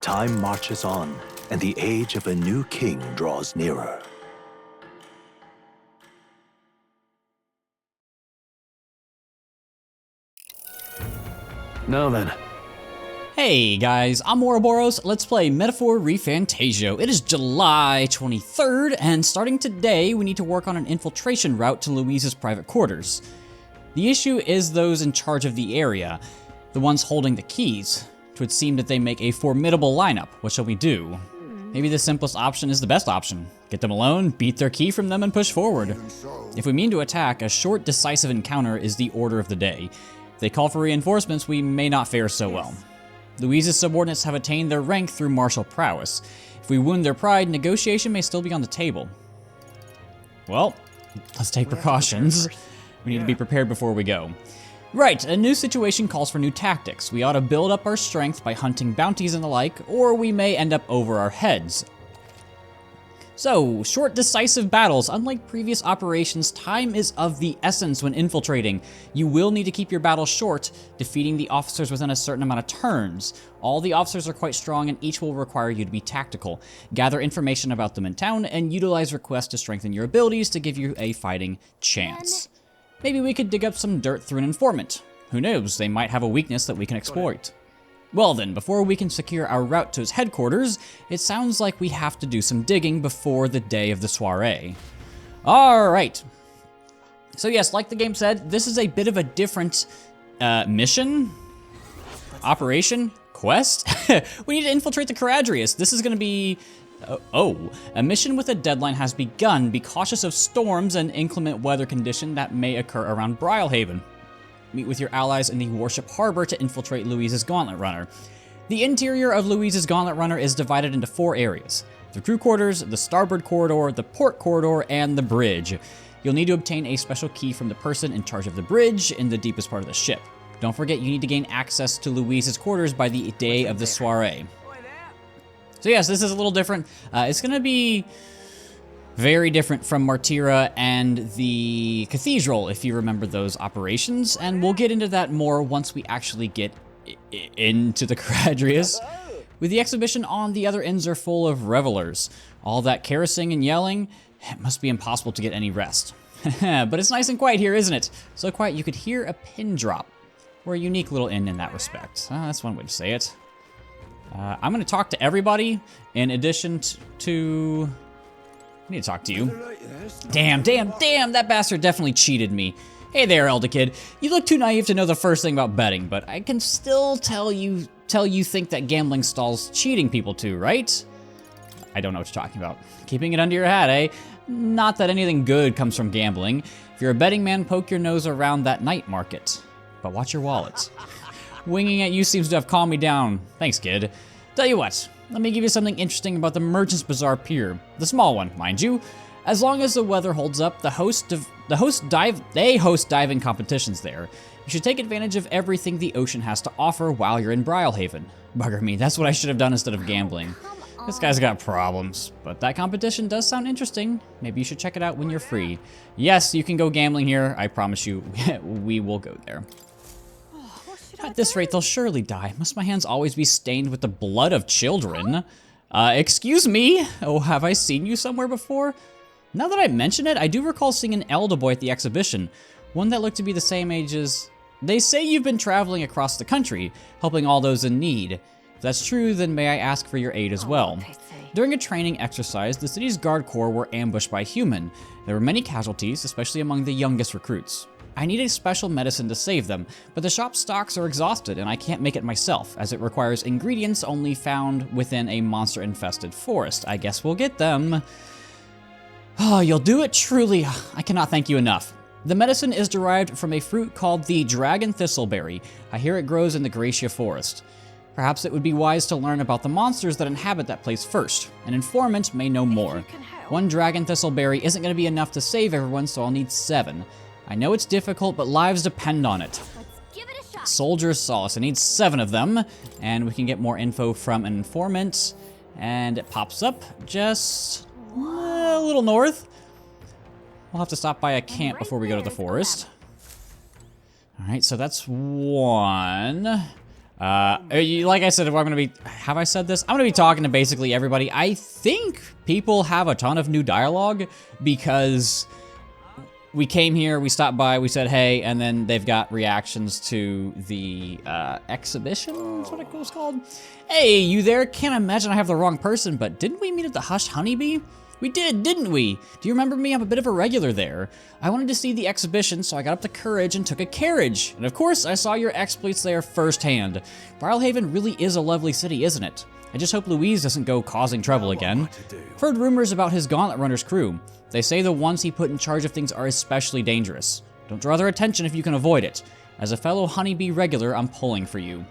Time marches on, and the age of a new king draws nearer. Now then. Hey guys, I'm Ouroboros. Let's play Metaphor ReFantazio. It is July 23rd, and starting today, we need to work on an infiltration route to Louise's private quarters. The issue is those in charge of the area, the ones holding the keys. It would seem that they make a formidable lineup. What shall we do? Maybe the simplest option is the best option. Get them alone, beat their key from them, and push forward. If we mean to attack, a short, decisive encounter is the order of the day. If they call for reinforcements, we may not fare so well. Louise's subordinates have attained their rank through martial prowess. If we wound their pride, negotiation may still be on the table. Well, let's take precautions. We need to be prepared before we go. Right, a new situation calls for new tactics. We ought to build up our strength by hunting bounties and the like, or we may end up over our heads. So, short decisive battles. Unlike previous operations, time is of the essence when infiltrating. You will need to keep your battles short, defeating the officers within a certain amount of turns. All the officers are quite strong and each will require you to be tactical. Gather information about them in town and utilize requests to strengthen your abilities to give you a fighting chance. Maybe we could dig up some dirt through an informant. Who knows, they might have a weakness that we can exploit. Well then, before we can secure our route to his headquarters, it sounds like we have to do some digging before the day of the soiree. Alright. So yes, like the game said, this is a bit of a different mission? Operation? Quest? We need to infiltrate the Caradrius. This is going to be... a mission with a deadline has begun. Be cautious of storms and inclement weather condition that may occur around Brylehaven. Meet with your allies in the Warship Harbor to infiltrate Louise's Gauntlet Runner. The interior of Louise's Gauntlet Runner is divided into 4 areas: the crew quarters, the starboard corridor, the port corridor, and the bridge. You'll need to obtain a special key from the person in charge of the bridge in the deepest part of the ship. Don't forget, you need to gain access to Louise's quarters by the day of the soiree. So yes, this is a little different. It's going to be very different from Martyra and the Cathedral, if you remember those operations, and we'll get into that more once we actually get into the Caradrius. With the exhibition on, the other ends are full of revelers. All that kerosene and yelling, it must be impossible to get any rest. But it's nice and quiet here, isn't it? So quiet you could hear a pin drop. We're a unique little inn in that respect. That's one way to say it. I'm going to talk to everybody, in addition to... I need to talk to you. Damn, that bastard definitely cheated me. Hey there, Elder Kid. You look too naive to know the first thing about betting, but I can still tell you think that gambling stalls cheating people too, right? I don't know what you're talking about. Keeping it under your hat, eh? Not that anything good comes from gambling. If you're a betting man, poke your nose around that night market. But watch your wallet. Winging at you seems to have calmed me down. Thanks, kid. Tell you what, let me give you something interesting about the Merchant's Bazaar Pier. The small one, mind you. As long as the weather holds up, they host diving competitions there. You should take advantage of everything the ocean has to offer while you're in Brylehaven. Bugger me, that's what I should have done instead of gambling. This guy's got problems, but that competition does sound interesting. Maybe you should check it out when you're free. Yes, you can go gambling here. I promise you, we will go there. At this rate, they'll surely die. Must my hands always be stained with the blood of children? Excuse me? Oh, have I seen you somewhere before? Now that I mention it, I do recall seeing an elder boy at the exhibition. One that looked to be the same age as... They say you've been traveling across the country, helping all those in need. If that's true, then may I ask for your aid as well? During a training exercise, the city's guard corps were ambushed by human. There were many casualties, especially among the youngest recruits. I need a special medicine to save them, but the shop stocks are exhausted and I can't make it myself, as it requires ingredients only found within a monster-infested forest. I guess we'll get them. Oh, you'll do it truly. I cannot thank you enough. The medicine is derived from a fruit called the dragon thistleberry. I hear it grows in the Gracia forest. Perhaps it would be wise to learn about the monsters that inhabit that place first. An informant may know more. One dragon thistleberry isn't going to be enough to save everyone, so I'll need 7. I know it's difficult, but lives depend on it. Let's give it a shot. Soldier's Sauce. I need 7 of them, and we can get more info from an informant. And it pops up just a little north. We'll have to stop by a camp before we go to the forest. All right, so that's 1. Like I said, if I'm gonna be, have I said this? I'm gonna be talking to basically everybody. I think people have a ton of new dialogue because we came here, we stopped by, we said hey, and then they've got reactions to the exhibition, is what it was called. Hey, you there? Can't imagine I have the wrong person, but didn't we meet at the Hushed Honeybee? We did, didn't we? Do you remember me? I'm a bit of a regular there. I wanted to see the exhibition, so I got up the courage and took a carriage. And of course, I saw your exploits there firsthand. Brilehaven really is a lovely city, isn't it? I just hope Louise doesn't go causing trouble again. I've heard rumors about his Gauntlet Runner's crew. They say the ones he put in charge of things are especially dangerous. Don't draw their attention if you can avoid it. As a fellow honeybee regular, I'm pulling for you.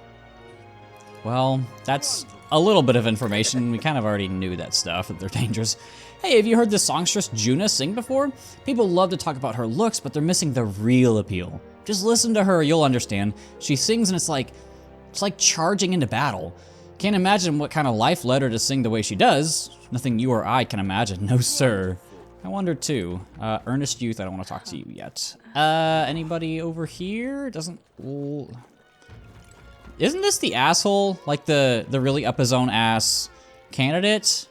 Well, that's a little bit of information. We kind of already knew that stuff, that they're dangerous. Hey, have you heard the songstress Juna sing before? People love to talk about her looks, but they're missing the real appeal. Just listen to her, you'll understand. She sings and it's like charging into battle. Can't imagine what kind of life led her to sing the way she does. Nothing you or I can imagine, no sir. I wonder too. Earnest Youth, I don't want to talk to you yet. Anybody over here? Doesn't... Isn't this the asshole? Like the really up his own ass candidate?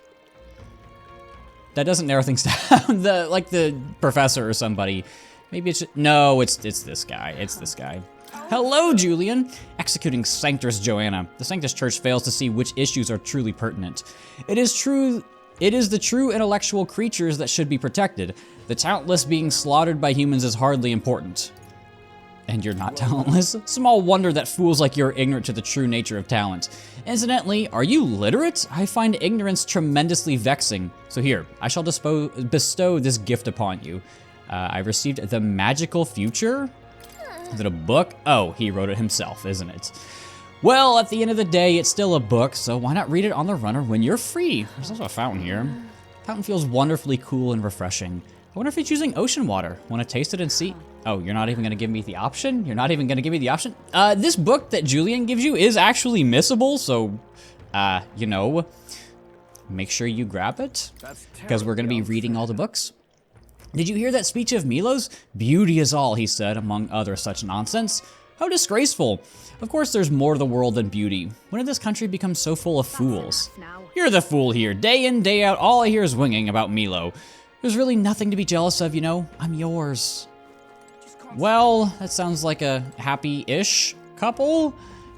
That doesn't narrow things down. Like the professor or somebody. Maybe it's... No, it's this guy. It's this guy. Hello, Julian! Executing Sanctus Joanna. The Sanctus Church fails to see which issues are truly pertinent. It is the true intellectual creatures that should be protected. The talentless being slaughtered by humans is hardly important. And you're not talentless? Small wonder that fools like you are ignorant to the true nature of talent. Incidentally, are you literate? I find ignorance tremendously vexing. So here, I shall bestow this gift upon you. I received the Magical Future? Is it a book? Oh, he wrote it himself, isn't it? Well, at the end of the day, it's still a book, so why not read it on the runner when you're free? There's also a fountain here. Fountain feels wonderfully cool and refreshing. I wonder if he's using ocean water. Want to taste it and see? Oh, you're not even gonna give me the option? You're not even gonna give me the option? This book that Julian gives you is actually missable, so, you know, make sure you grab it, because we're gonna be reading all the books. Did you hear that speech of Milo's? Beauty is all, he said, among other such nonsense. How disgraceful. Of course there's more to the world than beauty. When did this country become so full of fools? You're the fool here. Day in, day out, all I hear is winging about Milo. There's really nothing to be jealous of, you know? I'm yours. Well, that sounds like a happy-ish couple.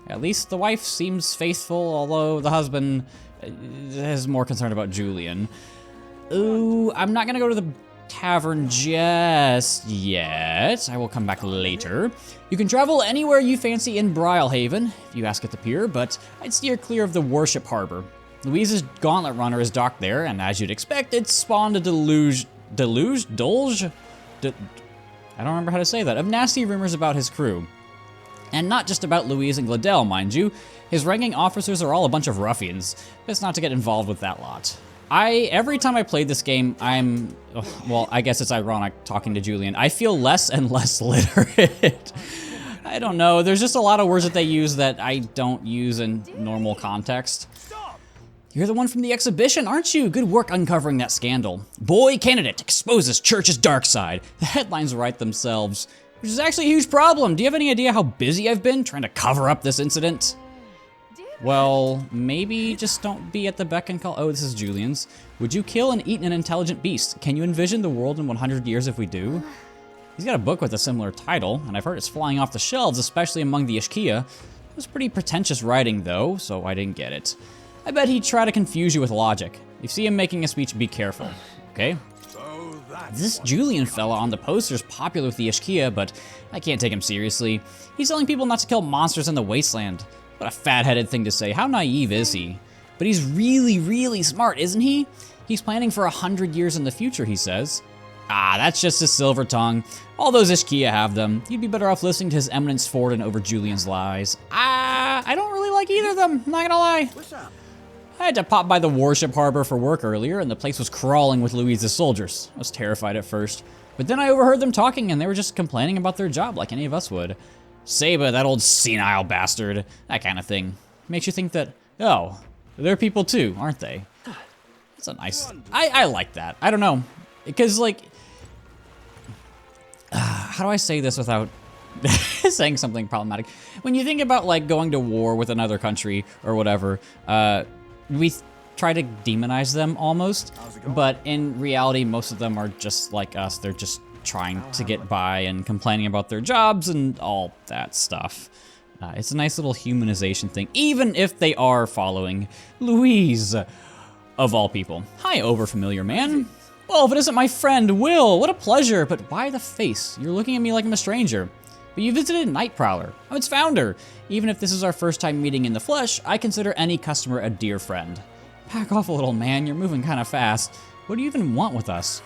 At least the wife seems faithful, although the husband is more concerned about Julian. Ooh, I'm not gonna go to the tavern just yet. I will come back later. You can travel anywhere you fancy in Brilehaven, if you ask at the pier, but I'd steer clear of the Worship Harbor. Louise's Gauntlet Runner is docked there, and as you'd expect, it's spawned a deluge? I don't remember how to say that, of nasty rumors about his crew. And not just about Louise and Gladel, mind you. His ranking officers are all a bunch of ruffians. Best not to get involved with that lot. Every time I play this game, well, I guess it's ironic talking to Julian, I feel less and less literate. I don't know, there's just a lot of words that they use that I don't use in normal context. You're the one from the exhibition, aren't you? Good work uncovering that scandal. Boy candidate exposes church's dark side. The headlines write themselves, which is actually a huge problem. Do you have any idea how busy I've been trying to cover up this incident? Well, maybe just don't be at the beck and call. Oh, this is Julian's. Would you kill and eat an intelligent beast? Can you envision the world in 100 years if we do? He's got a book with a similar title, and I've heard it's flying off the shelves, especially among the Ishkia. It was pretty pretentious writing, though, so I didn't get it. I bet he'd try to confuse you with logic. If you see him making a speech, be careful, okay? This Julian fella on the poster is popular with the Ishkia, but I can't take him seriously. He's telling people not to kill monsters in the wasteland. What a fat-headed thing to say. How naive is he? But he's really, really smart, isn't he? He's planning for 100 years in the future, he says. Ah, that's just his silver tongue. All those Ishkia have them. You'd be better off listening to his Eminence Ford and over Julian's lies. I don't really like either of them, I'm not gonna lie. What's up? I had to pop by the Worship Harbor for work earlier, and the place was crawling with Louise's soldiers. I was terrified at first. But then I overheard them talking, and they were just complaining about their job like any of us would. Saba, that old senile bastard, that kind of thing. Makes you think that, oh, they're people too, aren't they? That's a nice, I like that. I don't know, because like, how do I say this without saying something problematic. When you think about like going to war with another country or whatever, we try to demonize them almost, but in reality, most of them are just like us. They're just trying to get by and complaining about their jobs and all that stuff. It's a nice little humanization thing, even if they are following Louise, of all people. Hi, overfamiliar man. Well, if it isn't my friend, Will, what a pleasure, but why the face? You're looking at me like I'm a stranger. But you visited Night Prowler. I'm its founder. Even if this is our first time meeting in the flesh, I consider any customer a dear friend. Back off a little, man, you're moving kind of fast. What do you even want with us?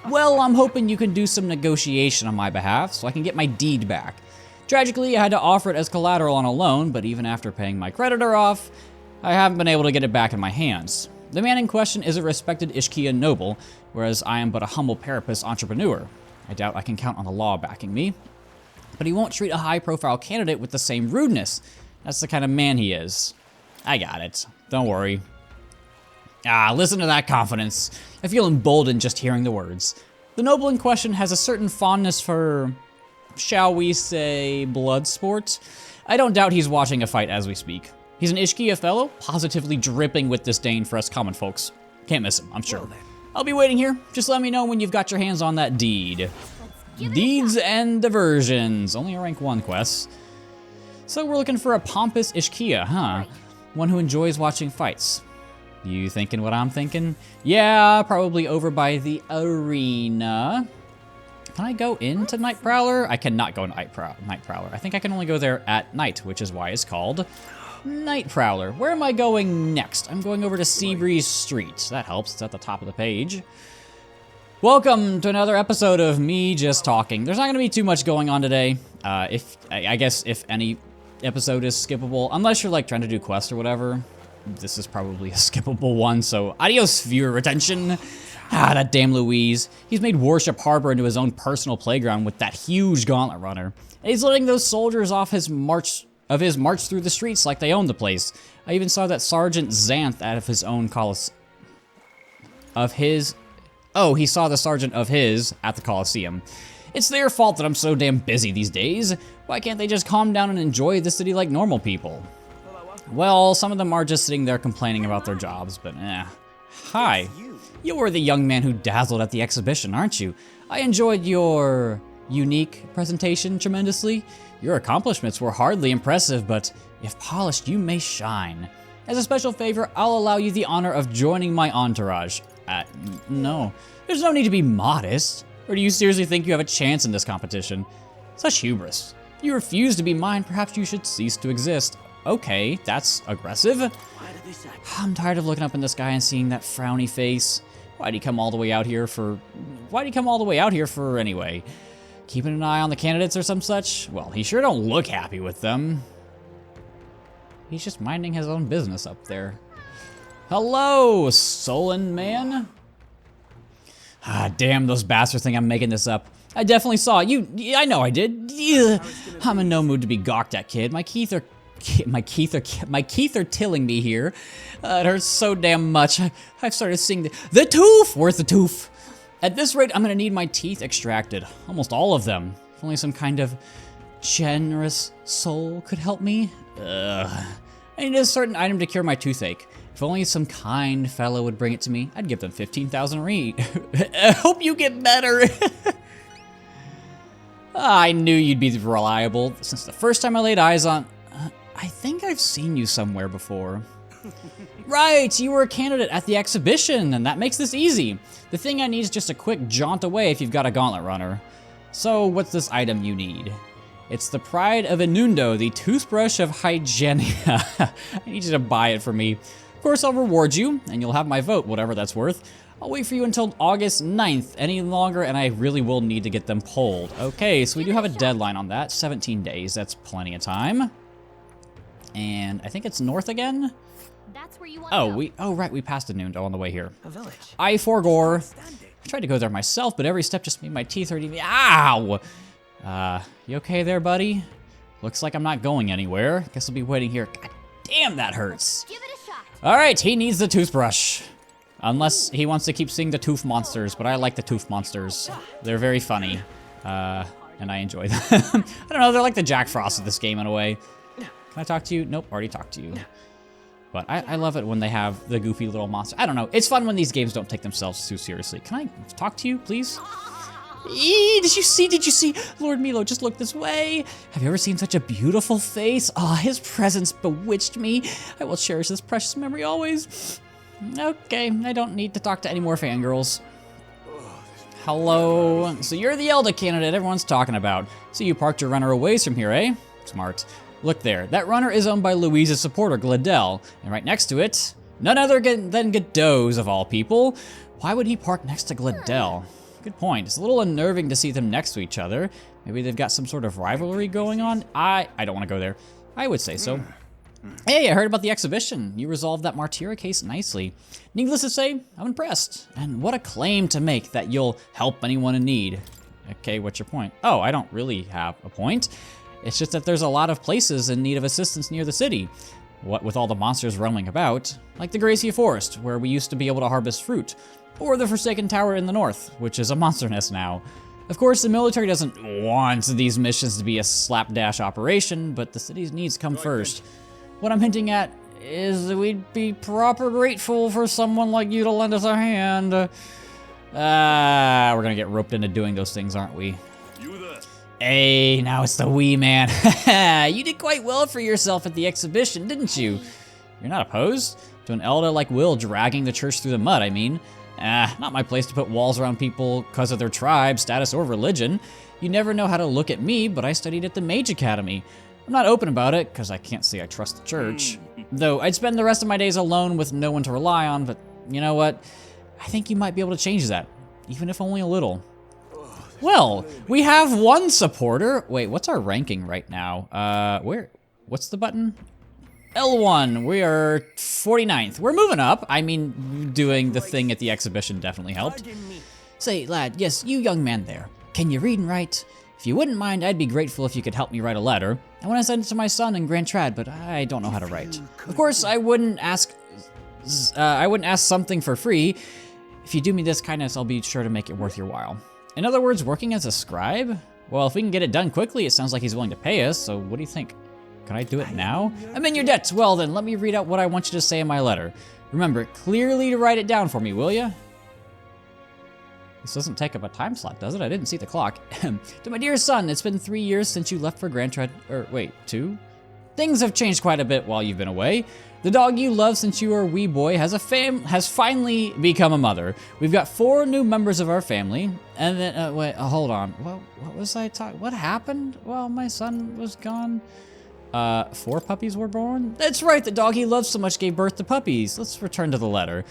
Well, I'm hoping you can do some negotiation on my behalf so I can get my deed back. Tragically, I had to offer it as collateral on a loan, but even after paying my creditor off, I haven't been able to get it back in my hands. The man in question is a respected Ishkia noble, whereas I am but a humble parapus entrepreneur. I doubt I can count on the law backing me. But he won't treat a high-profile candidate with the same rudeness. That's the kind of man he is. I got it. Don't worry. Listen to that confidence. I feel emboldened just hearing the words. The noble in question has a certain fondness for, shall we say, blood sport. I don't doubt he's watching a fight as we speak. He's an Ishkia fellow, positively dripping with disdain for us common folks. Can't miss him, I'm sure. I'll be waiting here. Just let me know when you've got your hands on that deed. Deeds and diversions. Only a rank 1 quest. So we're looking for a pompous Ishkia, huh? One who enjoys watching fights. You thinking what I'm thinking? Yeah, probably over by the arena. Can I go into Night Prowler? I cannot go into Night Prowler. I think I can only go there at night, which is why it's called Night Prowler. Where am I going next? I'm going over to Seabreeze Street. That helps. It's at the top of the page. Welcome to another episode of me just talking. There's not going to be too much going on today. I guess if any episode is skippable, unless you're like trying to do quests or whatever, this is probably a skippable one. So adios, viewer retention. That damn Louise. He's made Warship Harbor into his own personal playground with that huge gauntlet runner. And he's letting those soldiers off his march through the streets like they own the place. I even saw that Sergeant Xanth out of his own he saw the sergeant of his at the Coliseum. It's their fault that I'm so damn busy these days. Why can't they just calm down and enjoy the city like normal people? Well, some of them are just sitting there complaining about their jobs, but Hi. You were the young man who dazzled at the exhibition, aren't you? I enjoyed your unique presentation tremendously. Your accomplishments were hardly impressive, but if polished, you may shine. As a special favor, I'll allow you the honor of joining my entourage. No. There's no need to be modest. Or do you seriously think you have a chance in this competition? Such hubris. If you refuse to be mine, perhaps you should cease to exist. Okay, that's aggressive. I'm tired of looking up in the sky and seeing that frowny face. Why'd he come all the way out here for anyway? Keeping an eye on the candidates or some such? Well, he sure don't look happy with them. He's just minding his own business up there. Hello, sullen man. Damn, those bastards think I'm making this up. I definitely saw it. I know I did. I'm in no mood to be gawked at, kid. My teeth are tilling me here. It hurts so damn much. I've started seeing the tooth. Where's the tooth? At this rate, I'm gonna need my teeth extracted. Almost all of them. If only some kind of generous soul could help me. I need a certain item to cure my toothache. If only some kind fellow would bring it to me, I'd give them 15,000 I hope you get better. I knew you'd be reliable. Since the first time I laid eyes on... I think I've seen you somewhere before. Right, you were a candidate at the exhibition, and that makes this easy. The thing I need is just a quick jaunt away if you've got a gauntlet runner. So, what's this item you need? It's the pride of Inundo, the toothbrush of hygienia. I need you to buy it for me. Of course, I'll reward you, and you'll have my vote, whatever that's worth. I'll wait for you until August 9th. Any longer, and I really will need to get them pulled. Okay, so we do have a deadline on that. 17 days, that's plenty of time. And I think it's north again? That's where you want to go. Oh right, we passed Inundo on the way here. A village. I forgore. I tried to go there myself, but every step just made my teeth hurt even. Ow! You okay there, buddy? Looks like I'm not going anywhere. Guess I'll be waiting here. God damn, that hurts. Give it a shot. All right, he needs the toothbrush. Unless he wants to keep seeing the tooth monsters, but I like the tooth monsters. They're very funny. and I enjoy them. I don't know, they're like the Jack Frost of this game in a way. Can I talk to you? Nope, already talked to you. But I love it when they have the goofy little monster. I don't know, it's fun when these games don't take themselves too seriously. Can I talk to you, please? Did you see? Lord Milo, just look this way. Have you ever seen such a beautiful face? Ah, his presence bewitched me. I will cherish this precious memory always. Okay, I don't need to talk to any more fangirls. Hello. So you're the Elder candidate everyone's talking about. So you parked your runner a ways from here, eh? Smart. Look there. That runner is owned by Louise's supporter, Gladell. And right next to it, none other than Godot's of all people. Why would he park next to Gladell? Good point. It's a little unnerving to see them next to each other. Maybe they've got some sort of rivalry going on. I don't want to go there. I would say so. Hey, I heard about the exhibition. You resolved that Martyra case nicely. Needless to say, I'm impressed. And what a claim to make that you'll help anyone in need. Okay, what's your point? Oh, I don't really have a point. It's just that there's a lot of places in need of assistance near the city. What with all the monsters roaming about, like the Gracia Forest, where we used to be able to harvest fruit, or the Forsaken Tower in the north, which is a monster nest now. Of course, the military doesn't want these missions to be a slapdash operation, but the city's needs come first. What I'm hinting at is that we'd be proper grateful for someone like you to lend us a hand. We're gonna get roped into doing those things, aren't we? Hey, now it's the wee man. You did quite well for yourself at the exhibition, didn't you? You're not opposed to an elder like Will dragging the church through the mud, I mean. Not my place to put walls around people because of their tribe, status, or religion. You never know how to look at me, but I studied at the Mage Academy. I'm not open about it, because I can't say I trust the church. Though I'd spend the rest of my days alone with no one to rely on, but you know what? I think you might be able to change that, even if only a little. Well, we have one supporter. Wait, what's our ranking right now? What's the button? L1, we are 49th. We're moving up. I mean, doing the thing at the exhibition definitely helped. Say, lad, yes, you young man there. Can you read and write? If you wouldn't mind, I'd be grateful if you could help me write a letter. I want to send it to my son in Grand Trad, but I don't know how to write. Of course, I wouldn't ask something for free. If you do me this kindness, I'll be sure to make it worth your while. In other words, working as a scribe? Well, if we can get it done quickly, it sounds like he's willing to pay us, so what do you think? Can I do it now? I'm in your debt. Well then, let me read out what I want you to say in my letter. Remember, clearly to write it down for me, will ya? This doesn't take up a time slot, does it? I didn't see the clock. To my dear son, it's been 3 years since you left for Grand Trad, or wait, 2? Things have changed quite a bit while you've been away. The dog you loved since you were a wee boy has finally become a mother. We've got 4 new members of our family, and then, wait, hold on. What was I talking? What happened while my son was gone? 4 puppies were born? That's right, the dog he loved so much gave birth to puppies. Let's return to the letter.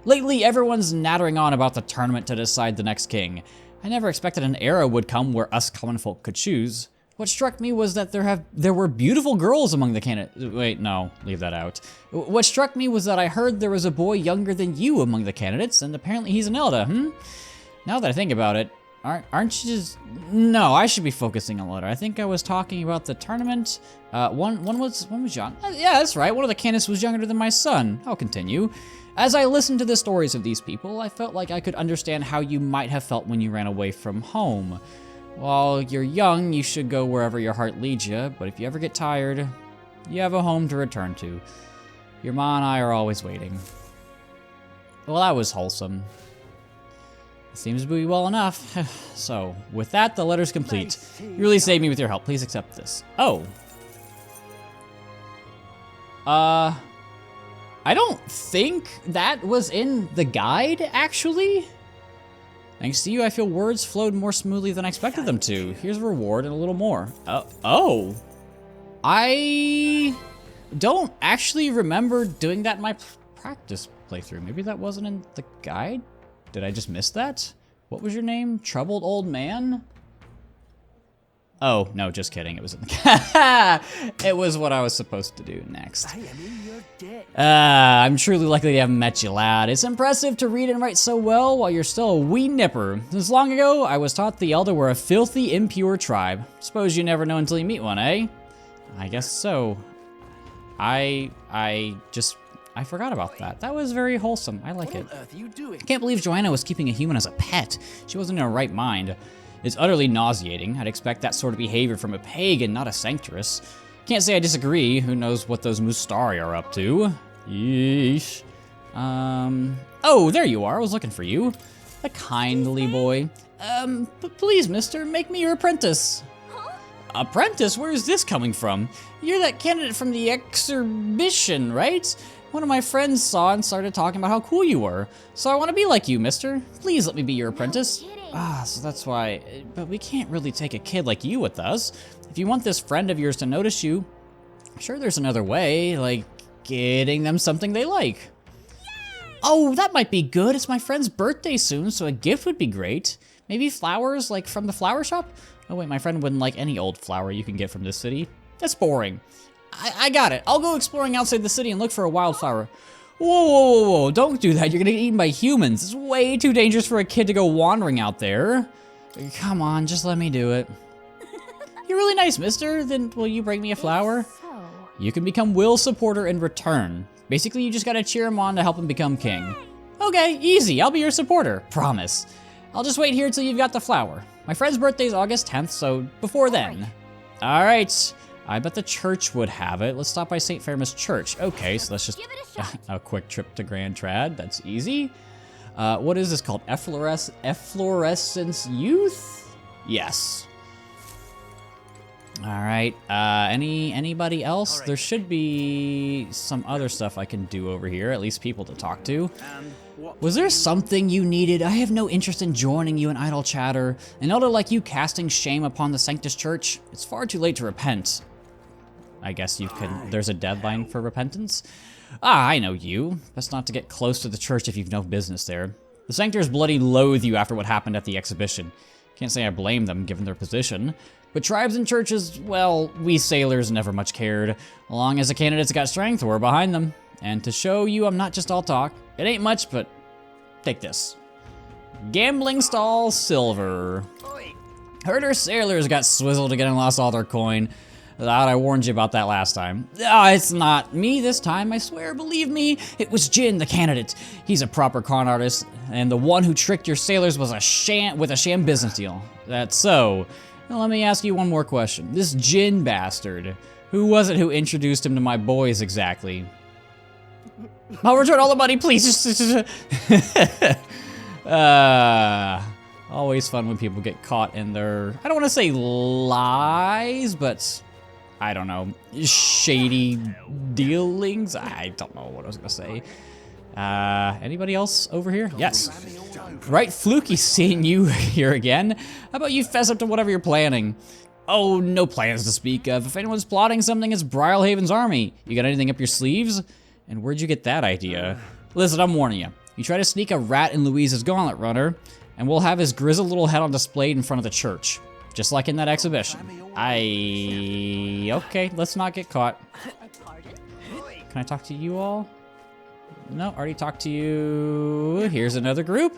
Lately, everyone's nattering on about the tournament to decide the next king. I never expected an era would come where us common folk could choose. What struck me was that there were beautiful girls among the candidates. Wait, no, leave that out. What struck me was that I heard there was a boy younger than you among the candidates, and apparently he's an elder, Now that I think about it, aren't you just... No, I should be focusing on the letter. I think I was talking about the tournament. One was young. Yeah, that's right. One of the candidates was younger than my son. I'll continue. As I listened to the stories of these people, I felt like I could understand how you might have felt when you ran away from home. While you're young, you should go wherever your heart leads you, but if you ever get tired, you have a home to return to. Your ma and I are always waiting. Well, that was wholesome. Seems to be well enough. So, with that, the letter's complete. You really saved me with your help. Please accept this. Oh. I don't think that was in the guide, actually. Thanks to you, I feel words flowed more smoothly than I expected them to. Here's a reward and a little more. Oh. I don't actually remember doing that in my practice playthrough. Maybe that wasn't in the guide? Did I just miss that? What was your name? Troubled Old Man? Oh, no, just kidding. It was in the It was what I was supposed to do next. I am in your debt. I'm truly lucky to have met you, lad. It's impressive to read and write so well while you're still a wee nipper. Since long ago, I was taught the Elder were a filthy, impure tribe. Suppose you never know until you meet one, eh? I guess so. I forgot about that. That was very wholesome. I like it. I can't believe Joanna was keeping a human as a pet. She wasn't in her right mind. It's utterly nauseating. I'd expect that sort of behavior from a pagan, not a sanctress. Can't say I disagree. Who knows what those Mustari are up to? Yeesh. Oh, there you are. I was looking for you. A kindly boy. Please, mister, make me your apprentice. Apprentice? Where is this coming from? You're that candidate from the exhibition, right? One of my friends saw and started talking about how cool you were. So I want to be like you, mister. Please let me be your apprentice. So that's why. But we can't really take a kid like you with us. If you want this friend of yours to notice you, I'm sure there's another way, like getting them something they like. Oh, that might be good. It's my friend's birthday soon, so a gift would be great. Maybe flowers, like from the flower shop? Oh wait, my friend wouldn't like any old flower you can get from this city. That's boring. I got it. I'll go exploring outside the city and look for a wildflower. Whoa, don't do that. You're gonna get eaten by humans. It's way too dangerous for a kid to go wandering out there. Come on, just let me do it. You're really nice, mister. Then will you bring me a flower? You can become Will's supporter in return. Basically, you just gotta cheer him on to help him become king. Okay, easy. I'll be your supporter. Promise. I'll just wait here till you've got the flower. My friend's birthday's August 10th, so before then. All right. I bet the church would have it. Let's stop by St. Fermus Church. Okay, so let's just a quick trip to Grand Trad. That's easy. What is this called? Efflorescence Youth? Yes. All right. Anybody else? There should be some other stuff I can do over here. At least people to talk to. Was there something you needed? I have no interest in joining you in idle chatter. An elder like you casting shame upon the Sanctus Church? It's far too late to repent. I guess you can. There's a deadline for repentance. I know you. Best not to get close to the church if you've no business there. The Sanctors bloody loathe you after what happened at the exhibition. Can't say I blame them given their position. But tribes and churches, well, we sailors never much cared. As long as the candidates got strength, we're behind them. And to show you I'm not just all talk, it ain't much, but take this. Gambling stall silver. Herder sailors got swizzled again and lost all their coin. Thought I warned you about that last time. It's not me this time, I swear, believe me. It was Jin, the candidate. He's a proper con artist, and the one who tricked your sailors was with a sham business deal. That's so. Now let me ask you one more question. This Jin bastard, who was it who introduced him to my boys exactly? I'll return all the money, please. Always fun when people get caught in their, I don't want to say lies, but I don't know, shady dealings? I don't know what I was gonna say. Anybody else over here? Yes. Right, Fluky, seeing you here again. How about you fess up to whatever you're planning? Oh, no plans to speak of. If anyone's plotting something, it's Brylehaven's army. You got anything up your sleeves? And where'd you get that idea? Listen, I'm warning you. You try to sneak a rat in Louise's gauntlet runner, and we'll have his grizzled little head on display in front of the church. Just like in that exhibition. Okay, let's not get caught. Can I talk to you all? No, already talked to you. Here's another group.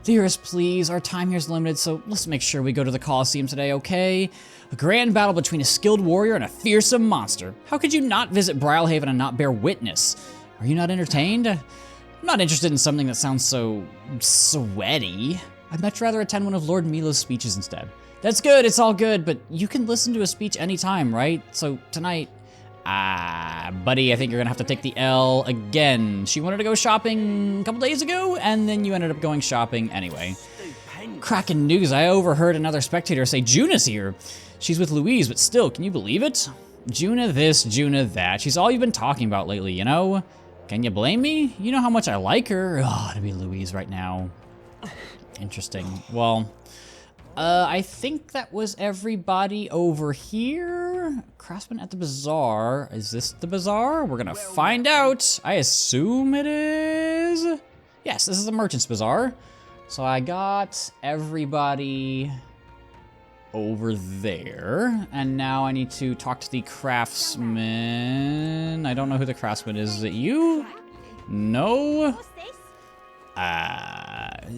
Dearest, please, our time here's limited, so let's make sure we go to the Colosseum today, okay? A grand battle between a skilled warrior and a fearsome monster. How could you not visit Brylehaven and not bear witness? Are you not entertained? I'm not interested in something that sounds so sweaty. I'd much rather attend one of Lord Milo's speeches instead. That's good, it's all good, but you can listen to a speech anytime, right? So tonight, buddy, I think you're gonna have to take the L again. She wanted to go shopping a couple days ago, and then you ended up going shopping anyway. Cracking news, I overheard another spectator say Juna's here. She's with Louise, but still, can you believe it? Juna this, Juna that. She's all you've been talking about lately, you know? Can you blame me? You know how much I like her. Oh, to be Louise right now. Interesting. Well, I think that was everybody over here. Craftsman at the bazaar. Is this the bazaar? We're gonna find out. I assume it is. Yes, this is the merchant's bazaar. So I got everybody over there. And now I need to talk to the craftsman. I don't know who the craftsman is. Is it you? No.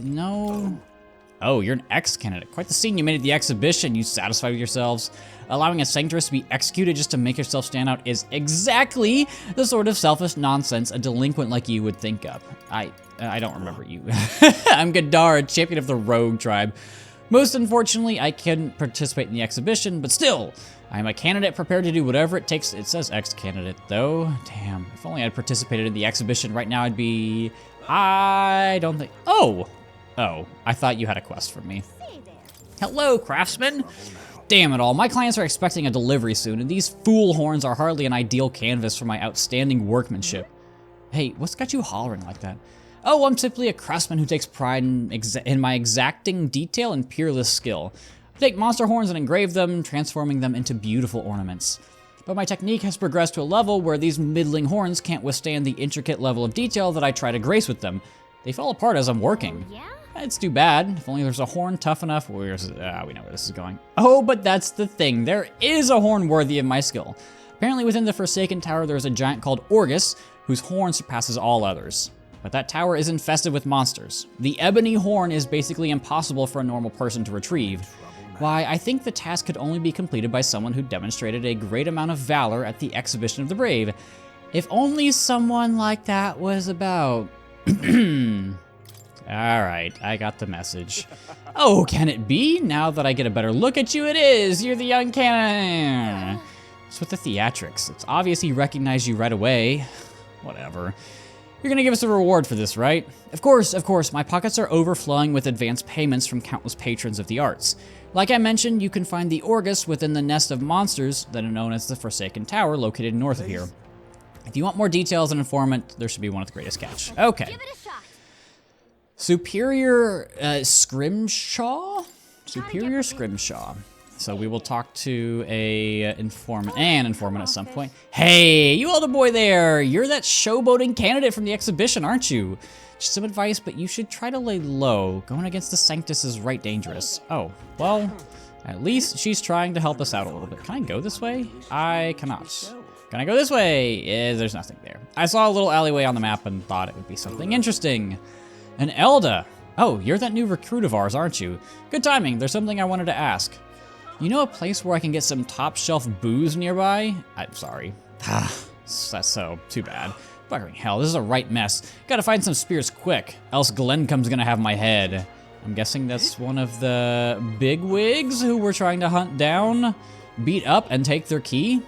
No. Oh, you're an ex-candidate. Quite the scene you made at the exhibition. You satisfied with yourselves? Allowing a sanctress to be executed just to make yourself stand out is exactly the sort of selfish nonsense a delinquent like you would think of. I don't remember you. I'm Gadar, champion of the rogue tribe. Most unfortunately, I couldn't participate in the exhibition, but still, I'm a candidate prepared to do whatever it takes. It says ex-candidate, though. Damn, if only I'd participated in the exhibition right now, I'd be... I don't think... Oh, I thought you had a quest for me. Hello, craftsman. Damn it all, my clients are expecting a delivery soon, and these fool horns are hardly an ideal canvas for my outstanding workmanship. Hey, what's got you hollering like that? Oh, I'm simply a craftsman who takes pride in my exacting detail and peerless skill. I take monster horns and engrave them, transforming them into beautiful ornaments. But my technique has progressed to a level where these middling horns can't withstand the intricate level of detail that I try to grace with them. They fall apart as I'm working. Yeah? It's too bad. If only there's a horn tough enough. We know where this is going. Oh, but that's the thing. There is a horn worthy of my skill. Apparently within the Forsaken Tower, there's a giant called Orgus, whose horn surpasses all others. But that tower is infested with monsters. The ebony horn is basically impossible for a normal person to retrieve. Why, I think the task could only be completed by someone who demonstrated a great amount of valor at the Exhibition of the Brave. If only someone like that was about. Alright, I got the message. Oh, can it be? Now that I get a better look at you, it is! You're the young canon! What's with the theatrics? It's obvious he recognized you right away. Whatever. You're gonna give us a reward for this, right? Of course, my pockets are overflowing with advance payments from countless patrons of the arts. Like I mentioned, you can find the Orgus within the nest of monsters that are known as the Forsaken Tower, located north of here. If you want more details and informant, there should be one at the greatest catch. Okay. Give it a shot. Superior Scrimshaw? Superior Scrimshaw. So we will talk to an informant at some point. Hey, you older boy there! You're that showboating candidate from the exhibition, aren't you? Just some advice, but you should try to lay low. Going against the Sanctus is right dangerous. Oh, well, at least she's trying to help us out a little bit. Can I go this way? I cannot. Can I go this way? There's nothing there. I saw a little alleyway on the map and thought it would be something interesting. An Elda! Oh, you're that new recruit of ours, aren't you? Good timing, there's something I wanted to ask. You know a place where I can get some top shelf booze nearby? I'm sorry. That's so too bad. Fucking hell, this is a right mess. Gotta find some spears quick, else Glencum's gonna have my head. I'm guessing that's one of the big wigs who we're trying to hunt down, beat up, and take their key?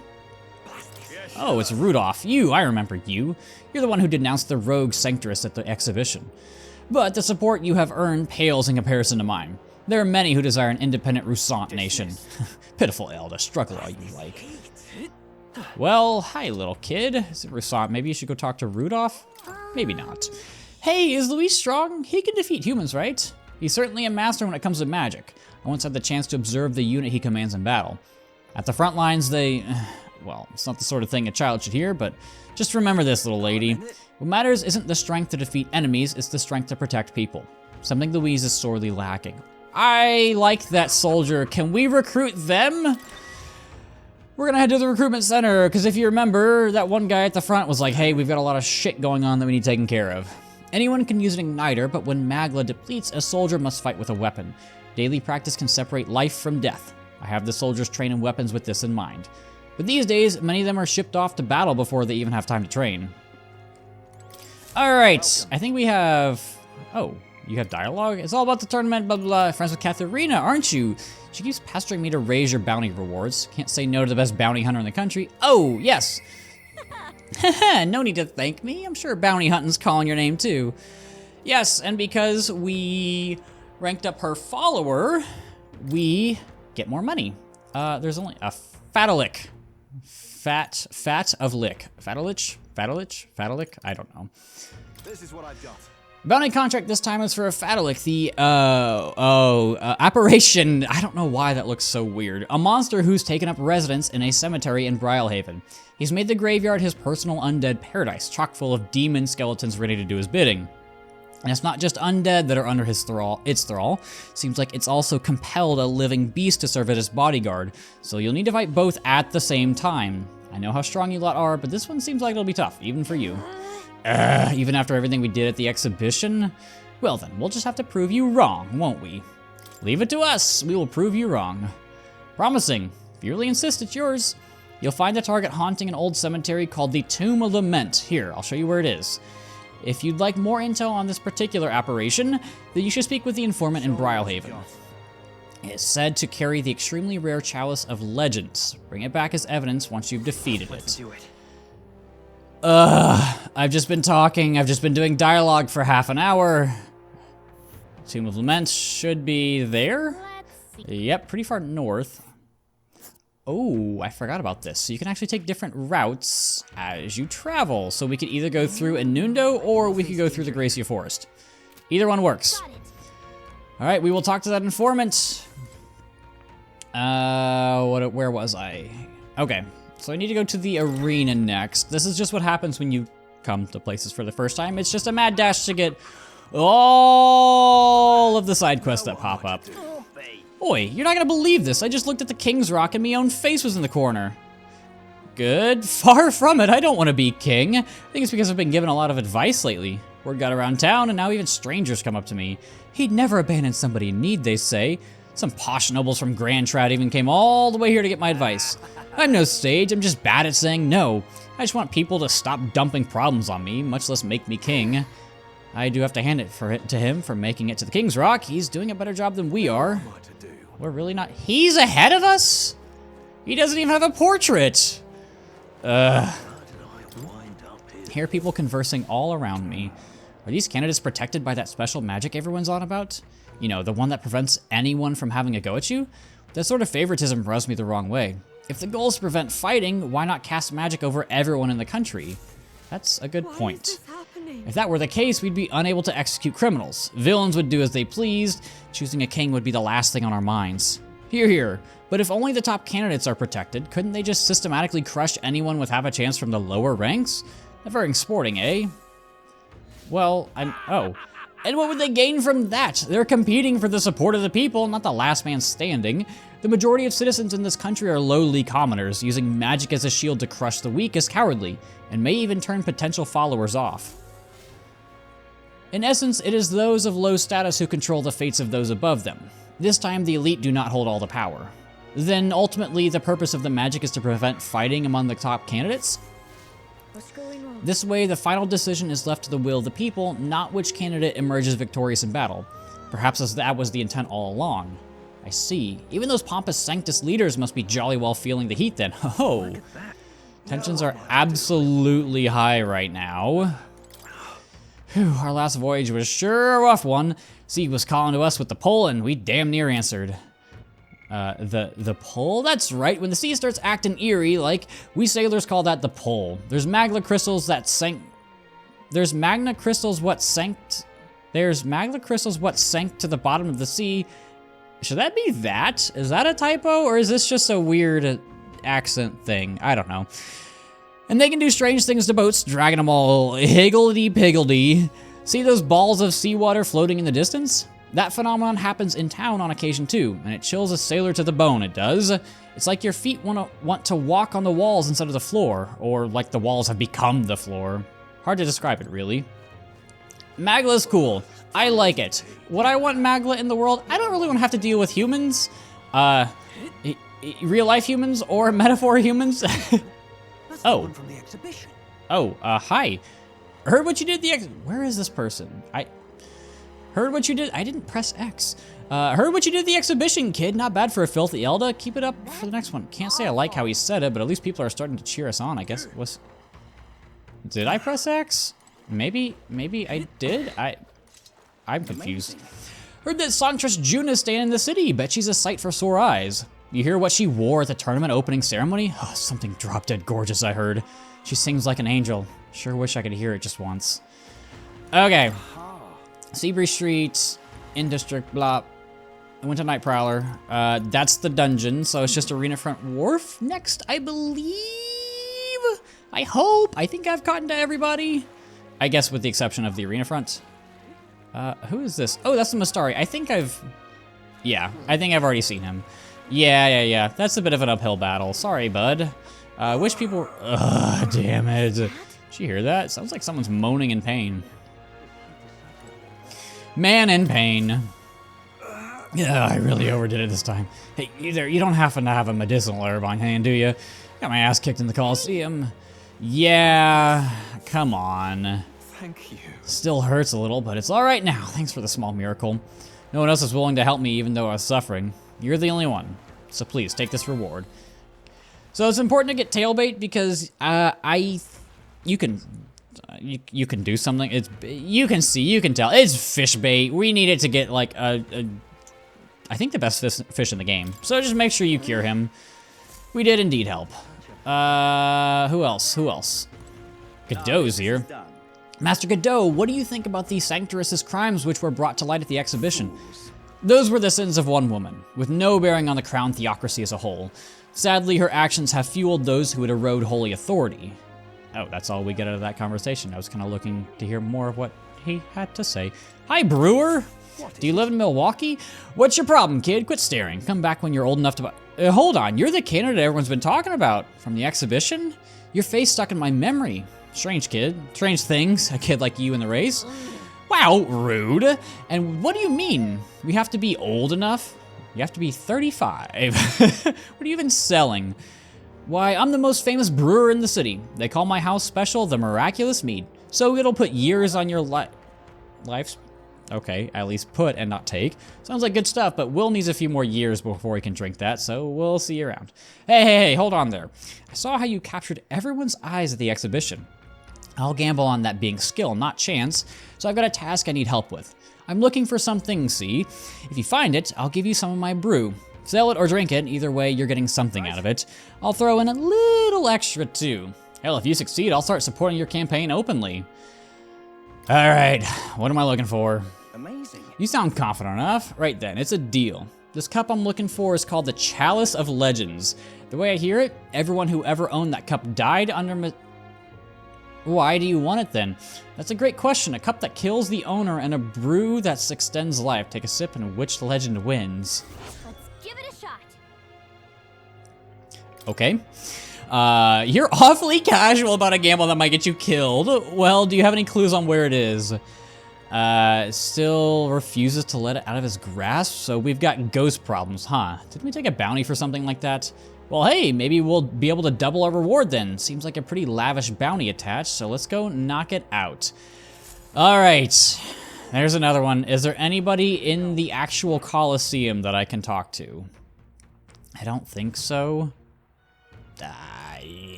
Oh, it's Rudolph. I remember you. You're the one who denounced the rogue Sanctress at the exhibition. But the support you have earned pales in comparison to mine. There are many who desire an independent Roussant nation. Pitiful Elda, struggle all you like. Well, hi little kid. Is it Roussant? Maybe you should go talk to Rudolph? Maybe not. Hey, is Louis strong? He can defeat humans, right? He's certainly a master when it comes to magic. I once had the chance to observe the unit he commands in battle. At the front lines, well, it's not the sort of thing a child should hear, but just remember this, little lady. What matters isn't the strength to defeat enemies, it's the strength to protect people. Something Louise is sorely lacking. I like that soldier. Can we recruit them? We're gonna head to the recruitment center, because if you remember, that one guy at the front was like, hey, we've got a lot of shit going on that we need taken care of. Anyone can use an igniter, but when Magla depletes, a soldier must fight with a weapon. Daily practice can separate life from death. I have the soldiers train in weapons with this in mind. But these days, many of them are shipped off to battle before they even have time to train. Alright, I think we have... Oh, you have dialogue? It's all about the tournament, blah, blah, blah. Friends with Katharina, aren't you? She keeps pestering me to raise your bounty rewards. Can't say no to the best bounty hunter in the country. Oh, yes. No need to thank me. I'm sure bounty hunting's calling your name, too. Yes, and because we ranked up her follower, we get more money. There's only a Fatalik. Fat of lick. Fatalik? I don't know. This is what I've got. Bounty contract this time is for a Fatalik, the, apparition. I don't know why that looks so weird. A monster who's taken up residence in a cemetery in Brylehaven. He's made the graveyard his personal undead paradise, chock full of demon skeletons ready to do his bidding. And it's not just undead that are under its thrall. Seems like it's also compelled a living beast to serve as his bodyguard, so you'll need to fight both at the same time. I know how strong you lot are, but this one seems like it'll be tough, even for you. Even after everything we did at the exhibition? Well then, we'll just have to prove you wrong, won't we? Leave it to us, we will prove you wrong. Promising. If you really insist, it's yours. You'll find the target haunting an old cemetery called the Tomb of Lament. Here, I'll show you where it is. If you'd like more intel on this particular apparition, then you should speak with the informant in Brylehaven. It's said to carry the extremely rare Chalice of Legends. Bring it back as evidence once you've defeated it. I've just been talking. I've just been doing dialogue for half an hour. Tomb of Laments should be there. Yep, pretty far north. Oh, I forgot about this. So you can actually take different routes as you travel. So we could either go through Inundo or we could go through the Gracia Forest. Either one works. All right, we will talk to that informant. Where was I? Okay, so I need to go to the arena next. This is just what happens when you come to places for the first time. It's just a mad dash to get all of the side quests that pop up. Oi, you're not gonna believe this. I just looked at the King's Rock and my own face was in the corner. Good. Far from it. I don't want to be king. I think it's because I've been given a lot of advice lately. Word got around town and now even strangers come up to me. He'd never abandon somebody in need, they say. Some posh nobles from Grand Trad even came all the way here to get my advice. I'm no sage. I'm just bad at saying no. I just want people to stop dumping problems on me, much less make me king. I do have to hand it to him for making it to the King's Rock. He's doing a better job than we are. We're really not. He's ahead of us? He doesn't even have a portrait. Hear people conversing all around me. Are these candidates protected by that special magic everyone's on about? You know, the one that prevents anyone from having a go at you? That sort of favoritism rubs me the wrong way. If the goal is to prevent fighting, why not cast magic over everyone in the country? That's a good point. If that were the case, we'd be unable to execute criminals. Villains would do as they pleased. Choosing a king would be the last thing on our minds. Hear, hear. But if only the top candidates are protected, couldn't they just systematically crush anyone with half a chance from the lower ranks? Not very sporting, eh? Well, oh. And what would they gain from that? They're competing for the support of the people, not the last man standing. The majority of citizens in this country are lowly commoners. Using magic as a shield to crush the weak is cowardly, and may even turn potential followers off. In essence, it is those of low status who control the fates of those above them. This time, the elite do not hold all the power. Then, ultimately, the purpose of the magic is to prevent fighting among the top candidates? What's going on? This way, the final decision is left to the will of the people, not which candidate emerges victorious in battle. Perhaps that was the intent all along. I see. Even those pompous Sanctus leaders must be jolly well feeling the heat then. Ho! Tensions are absolutely high right now. Whew, our last voyage was sure a rough one. Sea was calling to us with the pole, and we damn near answered. The pole? That's right, when the sea starts acting eerie, like, we sailors call that the pole. There's magma crystals what sank to the bottom of the sea. Should that be that? Is that a typo, or is this just a weird accent thing? I don't know. And they can do strange things to boats, dragging them all higgledy-piggledy. See those balls of seawater floating in the distance? That phenomenon happens in town on occasion too, and it chills a sailor to the bone, it does. It's like your feet want to walk on the walls instead of the floor, or like the walls have become the floor. Hard to describe it, really. Magla's cool. I like it. Would I want Magla in the world? I don't really want to have to deal with humans. Real-life humans or metaphor humans. Oh. From the exhibition. Oh, hi. Heard what you did Where is this person? Heard what you did. I didn't press X. Heard what you did at the exhibition, kid. Not bad for a filthy Elda. Keep it up for the next one. Can't say I like how he said it, but at least people are starting to cheer us on, I guess. Did I press X? Maybe I did? I'm confused. Heard that Songtress June is staying in the city. Bet she's a sight for sore eyes. You hear what she wore at the tournament opening ceremony? Oh, something drop dead gorgeous, I heard. She sings like an angel. Sure wish I could hear it just once. Okay. Seabury Street, In District, blah. I went to Night Prowler. That's the dungeon, so it's just Arena Front Wharf next, I believe. I hope. I think I've gotten to everybody. I guess with the exception of the Arena Front. Who is this? Oh, that's the Mastari. I think I've already seen him. Yeah. That's a bit of an uphill battle. Sorry, bud. Wish people... Ugh, damn it. Did you hear that? Sounds like someone's moaning in pain. Man in pain. Yeah, I really overdid it this time. Hey, you don't happen to have a medicinal herb on hand, do you? Got my ass kicked in the Coliseum. Yeah, come on. Thank you. Still hurts a little, but it's all right now. Thanks for the small miracle. No one else is willing to help me, even though I was suffering. You're the only one. So please, take this reward. So it's important to get tailbait because you can do something. You can tell. It's fish bait. We need it to get like I think the best fish in the game. So just make sure you cure him. We did indeed help. Who else? Godot's here. Master Godot, what do you think about the Sanctoress's crimes which were brought to light at the exhibition? Those were the sins of one woman, with no bearing on the crown theocracy as a whole. Sadly, her actions have fueled those who would erode holy authority. Oh, that's all we get out of that conversation. I was kind of looking to hear more of what he had to say. Hi, Brewer. Do you live in Milwaukee? What's your problem, kid? Quit staring. Come back when you're old enough to... hold on, you're the candidate everyone's been talking about. From the exhibition? Your face stuck in my memory. Strange kid. Strange things. A kid like you in the race. Wow, rude. And what do you mean? We have to be old enough? You have to be 35. What are you even selling? Why, I'm the most famous brewer in the city. They call my house special the Miraculous Mead. So it'll put years on your life. Okay, at least put and not take. Sounds like good stuff, but Will needs a few more years before he can drink that, so we'll see you around. Hey, hold on there. I saw how you captured everyone's eyes at the exhibition. I'll gamble on that being skill, not chance, so I've got a task I need help with. I'm looking for something, see? If you find it, I'll give you some of my brew. Sell it or drink it, either way you're getting something out of it. I'll throw in a little extra too. Hell, if you succeed, I'll start supporting your campaign openly. Alright, what am I looking for? Amazing. You sound confident enough. Right then, it's a deal. This cup I'm looking for is called the Chalice of Legends. The way I hear it, everyone who ever owned that cup died under Why do you want it then? That's a great question. A cup that kills the owner and a brew that extends life. Take a sip and which legend wins? Let's give it a shot. Okay. You're awfully casual about a gamble that might get you killed. Well, do you have any clues on where it is? Still refuses to let it out of his grasp, so we've got ghost problems, huh? Did we take a bounty for something like that? Well, hey, maybe we'll be able to double our reward then. Seems like a pretty lavish bounty attached, so let's go knock it out. All right, there's another one. Is there anybody in the actual Coliseum that I can talk to? I don't think so.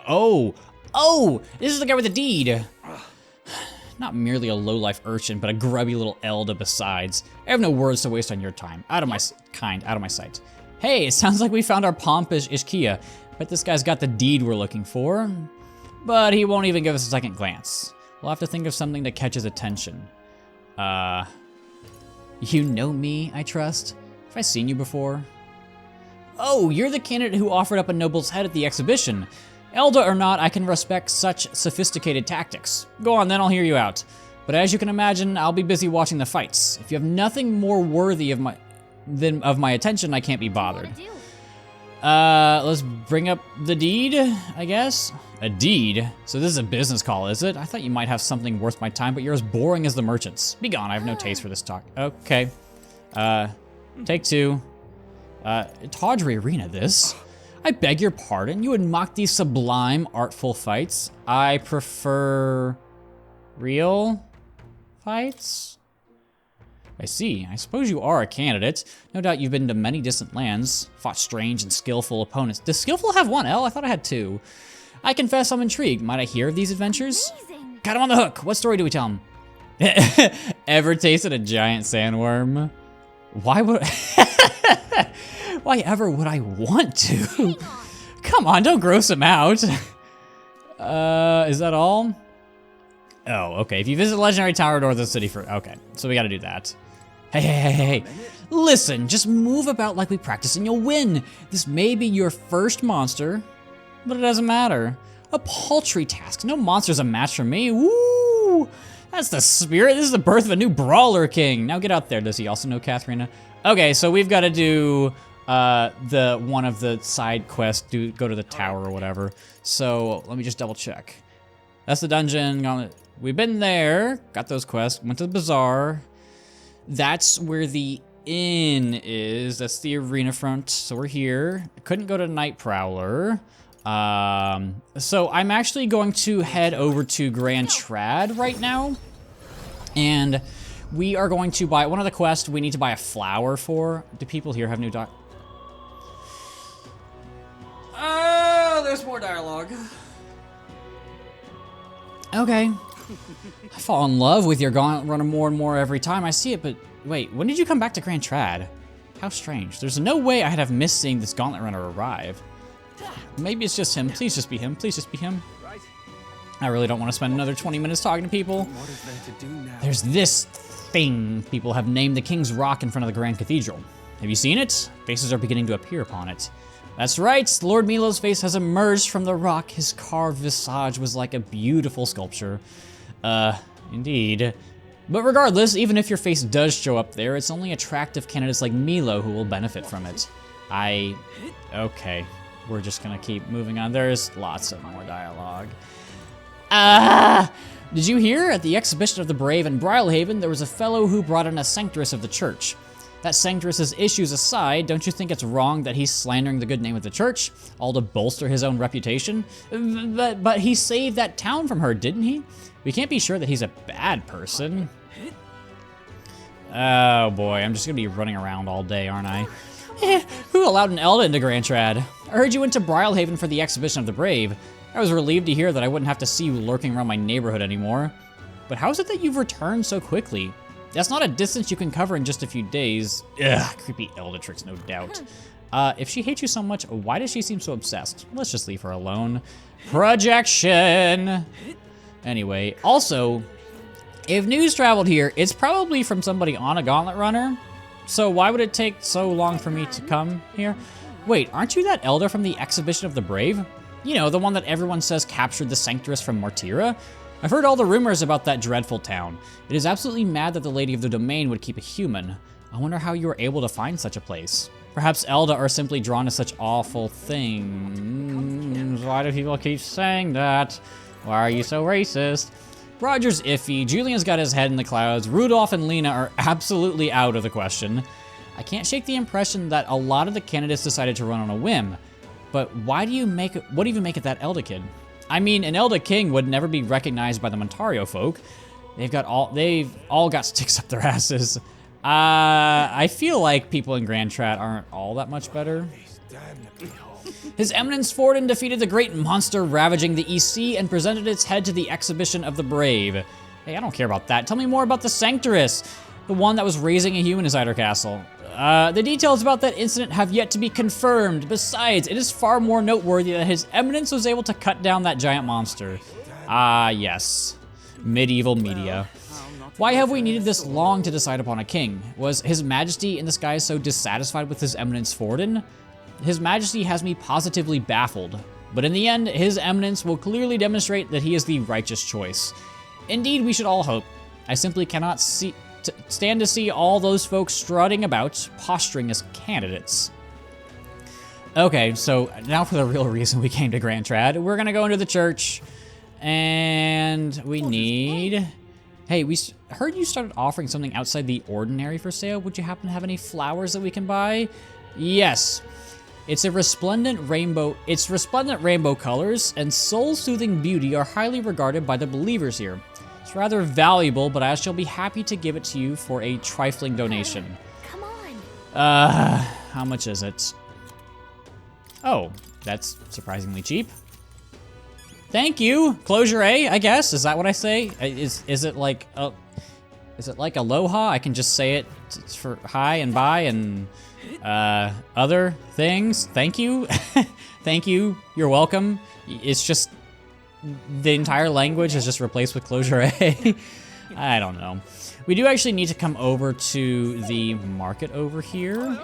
Oh, this is the guy with the deed. Not merely a low-life urchin, but a grubby little elder besides. I have no words to waste on your time. Out of my sight. Hey, it sounds like we found our pompous Ishkia. Bet this guy's got the deed we're looking for. But he won't even give us a second glance. We'll have to think of something to catch his attention. You know me, I trust? Have I seen you before? Oh, you're the candidate who offered up a noble's head at the exhibition. Elder or not, I can respect such sophisticated tactics. Go on, then I'll hear you out. But as you can imagine, I'll be busy watching the fights. If you have nothing more worthy of my attention, I can't be bothered. Let's bring up the deed, I guess. A deed? So this is a business call, is it? I thought you might have something worth my time, but you're as boring as the merchants. Be gone, I have no taste for this talk. Okay. Take two. Tawdry Arena, this. I beg your pardon, you would mock these sublime, artful fights. I prefer real fights? I see. I suppose you are a candidate. No doubt you've been to many distant lands, fought strange and skillful opponents. Does skillful have one L? I thought I had two. I confess I'm intrigued. Might I hear of these adventures? Amazing. Got him on the hook. What story do we tell him? Ever tasted a giant sandworm? Why would... Why ever would I want to? Come on, don't gross him out. Is that all? Oh, okay. If you visit the Legendary Tower Door of the city for... Okay, so we gotta do that. Hey. Listen, just move about like we practice and you'll win. This may be your first monster, but it doesn't matter. A paltry task. No monster's a match for me. Woo! That's the spirit. This is the birth of a new brawler king. Now get out there. Does he also know Katharina? Okay, so we've got to do the one of the side quests. Go to the tower or whatever. So let me just double check. That's the dungeon. We've been there. Got those quests. Went to the bazaar. That's where the inn is. That's the arena front. So we're here. Couldn't go to Night Prowler. So I'm actually going to head over to Grand Trad right now. And We are going to buy one of the quests we need to buy a flower for. Do people here have new Oh, there's more dialogue. Okay. I fall in love with your Gauntlet Runner more and more every time I see it, but wait, when did you come back to Grand Trad? How strange. There's no way I'd have missed seeing this Gauntlet Runner arrive. Maybe it's just him. Please just be him. Please just be him. I really don't want to spend another 20 minutes talking to people. What is there to do now? There's this thing people have named the King's Rock in front of the Grand Cathedral. Have you seen it? Faces are beginning to appear upon it. That's right, Lord Milo's face has emerged from the rock. His carved visage was like a beautiful sculpture. Indeed. But regardless, even if your face does show up there, it's only attractive candidates like Milo who will benefit from it. Okay. We're just gonna keep moving on. There's lots of more dialogue. Did you hear? At the exhibition of the brave in Brylehaven, there was a fellow who brought in a sanctress of the church. That sanctress's issues aside, don't you think it's wrong that he's slandering the good name of the church, all to bolster his own reputation? But he saved that town from her, didn't he? We can't be sure that he's a bad person. Oh boy, I'm just gonna be running around all day, aren't I? Who allowed an Elda into Grand Trad? I heard you went to Brylehaven for the exhibition of the brave. I was relieved to hear that I wouldn't have to see you lurking around my neighborhood anymore. But how is it that you've returned so quickly? That's not a distance you can cover in just a few days. Ugh, creepy Eldatrix, no doubt. If she hates you so much, why does she seem so obsessed? Let's just leave her alone. Projection! Anyway, also, if news traveled here, it's probably from somebody on a Gauntlet Runner. So why would it take so long for me to come here? Wait, aren't you that Elder from the Exhibition of the Brave? You know, the one that everyone says captured the Sanctress from Martira? I've heard all the rumors about that dreadful town. It is absolutely mad that the Lady of the Domain would keep a human. I wonder how you were able to find such a place. Perhaps Elda are simply drawn to such awful things. Why do people keep saying that? Why are you so racist? Roger's iffy, Julian's got his head in the clouds, Rudolph and Lena are absolutely out of the question. I can't shake the impression that a lot of the candidates decided to run on a whim. But what do you make of that Elda kid? I mean, an Elda King would never be recognized by the Montario folk. They've all got sticks up their asses. I feel like people in Grand Trad aren't all that much better. His Eminence Forden defeated the great monster ravaging the EC and presented its head to the Exhibition of the Brave. Hey, I don't care about that. Tell me more about the Sanctress, the one that was raising a human inside her castle. The details about that incident have yet to be confirmed. Besides, it is far more noteworthy that His Eminence was able to cut down that giant monster. Yes. Medieval media. Why have we needed this long to decide upon a king? Was His Majesty in the sky so dissatisfied with His Eminence Forden? His Majesty has me positively baffled. But in the end, His Eminence will clearly demonstrate that he is the righteous choice. Indeed, we should all hope. I simply cannot stand to see all those folks strutting about, posturing as candidates. Okay, so now for the real reason we came to Grand Trad. We're gonna go into the church, and we need... Hey, we heard you started offering something outside the ordinary for sale. Would you happen to have any flowers that we can buy? Yes. Its resplendent rainbow colors and soul-soothing beauty are highly regarded by the believers here. It's rather valuable, but I shall be happy to give it to you for a trifling donation. Come on. How much is it? Oh, that's surprisingly cheap. Thank you. Closure A, I guess. Is that what I say? Is it like aloha? I can just say it for hi and bye and other things. Thank you. Thank you. You're welcome. It's just the entire language is just replaced with closure A. I don't know. We do actually need to come over to the market over here.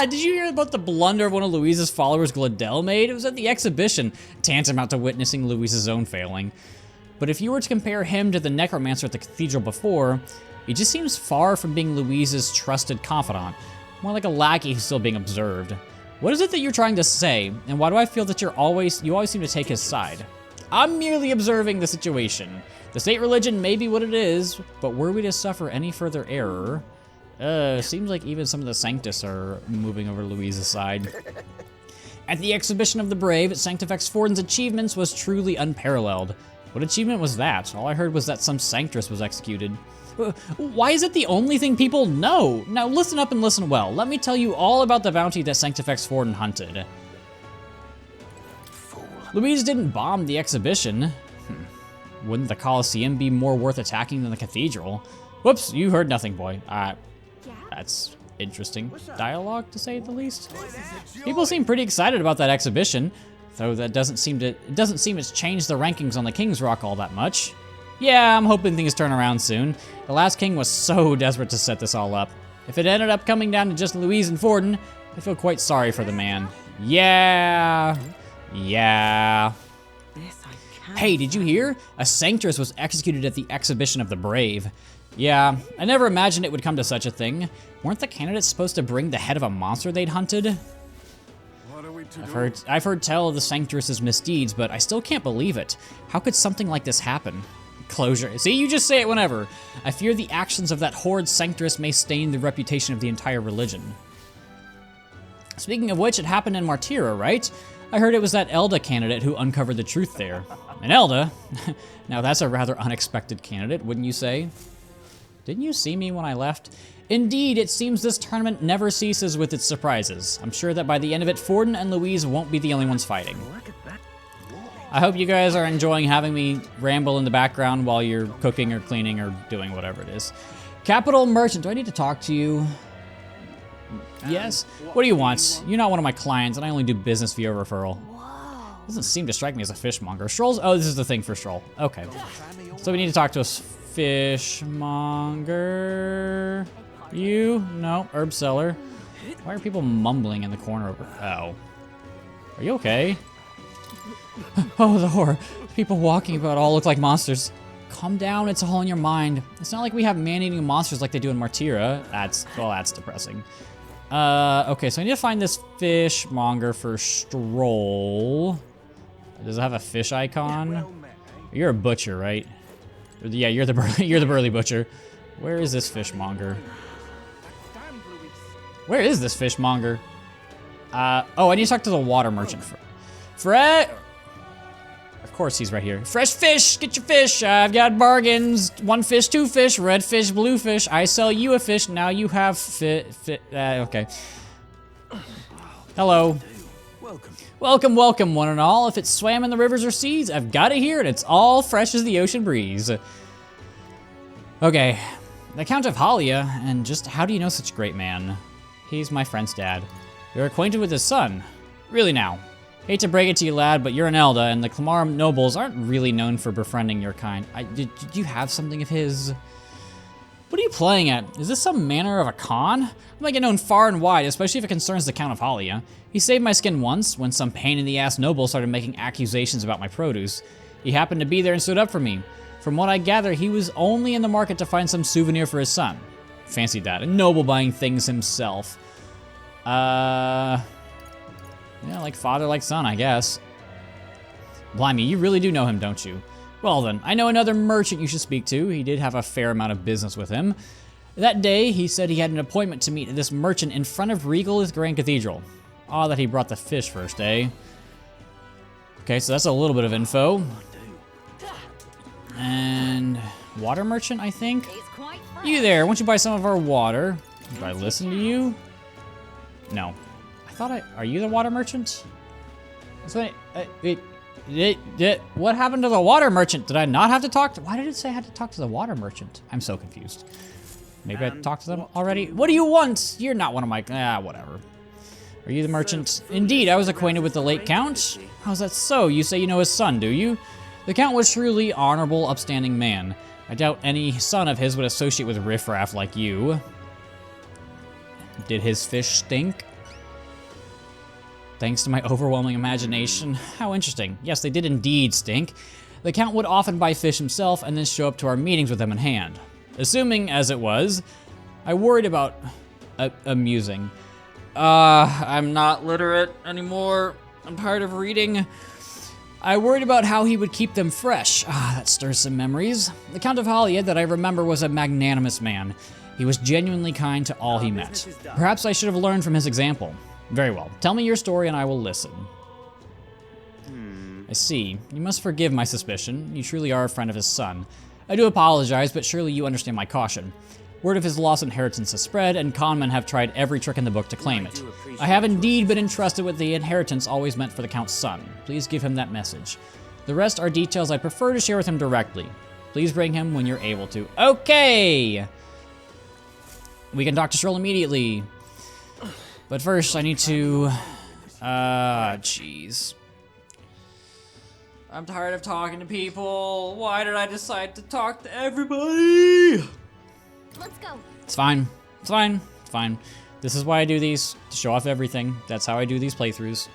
Did you hear about the blunder one of Louise's followers, Gladel, made? It was at the exhibition, tantamount to witnessing Louise's own failing. But if you were to compare him to the necromancer at the cathedral before, he just seems far from being Louise's trusted confidant, more like a lackey who's still being observed. What is it that you're trying to say, and why do I feel that you always seem to take his side? I'm merely observing the situation. The state religion may be what it is, but were we to suffer any further error... seems like even some of the Sanctus are moving over Louise's side. At the Exhibition of the Brave, Sanctifex Forden's achievements was truly unparalleled. What achievement was that? All I heard was that some Sanctress was executed. Why is it the only thing people know? Now listen up and listen well. Let me tell you all about the bounty that Sanctifex Forden hunted. Fool. Louise didn't bomb the exhibition. Wouldn't the Colosseum be more worth attacking than the cathedral? Whoops, you heard nothing, boy. That's interesting dialogue, to say the least. People seem pretty excited about that exhibition, though it doesn't seem it's changed the rankings on the King's Rock all that much. Yeah, I'm hoping things turn around soon. The last king was so desperate to set this all up. If it ended up coming down to just Louise and Forden, I feel quite sorry for the man. Yeah. Hey, did you hear? A Sanctress was executed at the Exhibition of the Brave. Yeah, I never imagined it would come to such a thing. Weren't the candidates supposed to bring the head of a monster they'd hunted? I've heard tell of the Sanctress's misdeeds, but I still can't believe it. How could something like this happen? Closure. See, you just say it whenever. I fear the actions of that horrid Sanctress may stain the reputation of the entire religion. Speaking of which, it happened in Martyra, right? I heard it was that Elda candidate who uncovered the truth there. And Elda? Now that's a rather unexpected candidate, wouldn't you say? Didn't you see me when I left? Indeed, it seems this tournament never ceases with its surprises. I'm sure that by the end of it, Forden and Louise won't be the only ones fighting. I hope you guys are enjoying having me ramble in the background while you're cooking or cleaning or doing whatever it is. Capital Merchant, do I need to talk to you? Yes? What do you want? You're not one of my clients, and I only do business via referral. Doesn't seem to strike me as a fishmonger. Stroll's? Oh, this is the thing for Stroll. Okay. So we need to talk to a fishmonger. You? No. Herb seller. Why are people mumbling in the corner over? Oh. Are you okay? Oh, the horror. People walking about all look like monsters. Calm down, it's all in your mind. It's not like we have man-eating monsters like they do in Martyra. That's depressing. Okay, so I need to find this fishmonger for Stroll. Does it have a fish icon? You're a butcher, right? Yeah, you're the burly butcher. Where is this fishmonger? Where is this fishmonger? Oh, I need to talk to the water merchant. Fred? Of course he's right here. Fresh fish, get your fish. I've got bargains. 1 fish, 2 fish, red fish, blue fish. I sell you a fish, now you have okay. Hello. Welcome, welcome, one and all. If it's swam in the rivers or seas, I've got it here, and it's all fresh as the ocean breeze. Okay, the Count of Halia, and just how do you know such a great man? He's my friend's dad. You're acquainted with his son? Really now? Hate to break it to you, lad, but you're an Elda, and the Clamar nobles aren't really known for befriending your kind. Did you have something of his? What are you playing at? Is this some manner of a con? I might get known far and wide, especially if it concerns the Count of Halia. He saved my skin once, when some pain-in-the-ass noble started making accusations about my produce. He happened to be there and stood up for me. From what I gather, he was only in the market to find some souvenir for his son. Fancied that. A noble buying things himself. Yeah, like father, like son, I guess. Blimey, you really do know him, don't you? Well then, I know another merchant you should speak to. He did have a fair amount of business with him. That day, he said he had an appointment to meet this merchant in front of Regal's Grand Cathedral. Odd that he brought the fish first, eh? Okay, so that's a little bit of info. And water merchant, I think? You there, why don't you buy some of our water? Do I listen to you? No. Are you the water merchant? What happened to the water merchant? Did I not have to talk to? Why did it say I had to talk to the water merchant? I'm so confused. Maybe I talked to them already? What do you want? You're not one of my, whatever. Are you the merchant? Indeed, I was acquainted with the late Count. How's that so? You say you know his son, do you? The Count was truly honorable, upstanding man. I doubt any son of his would associate with riffraff like you. Did his fish stink? Thanks to my overwhelming imagination. How interesting. Yes, they did indeed stink. The Count would often buy fish himself and then show up to our meetings with them in hand. Assuming, as it was, I worried about amusing. I'm not literate anymore. I'm tired of reading. I worried about how he would keep them fresh. That stirs some memories. The Count of Halia that I remember was a magnanimous man. He was genuinely kind to all he met. Perhaps I should have learned from his example. Very well. Tell me your story and I will listen. I see. You must forgive my suspicion. You truly are a friend of his son. I do apologize, but surely you understand my caution. Word of his lost inheritance has spread, and conmen have tried every trick in the book to claim it. I have indeed been entrusted with the inheritance always meant for the Count's son. Please give him that message. The rest are details I prefer to share with him directly. Please bring him when you're able to. Okay! We can talk to Stroll immediately. But first, I need to... jeez. I'm tired of talking to people. Why did I decide to talk to everybody? Let's go. It's fine. It's fine. It's fine. This is why I do these, to show off everything. That's how I do these playthroughs.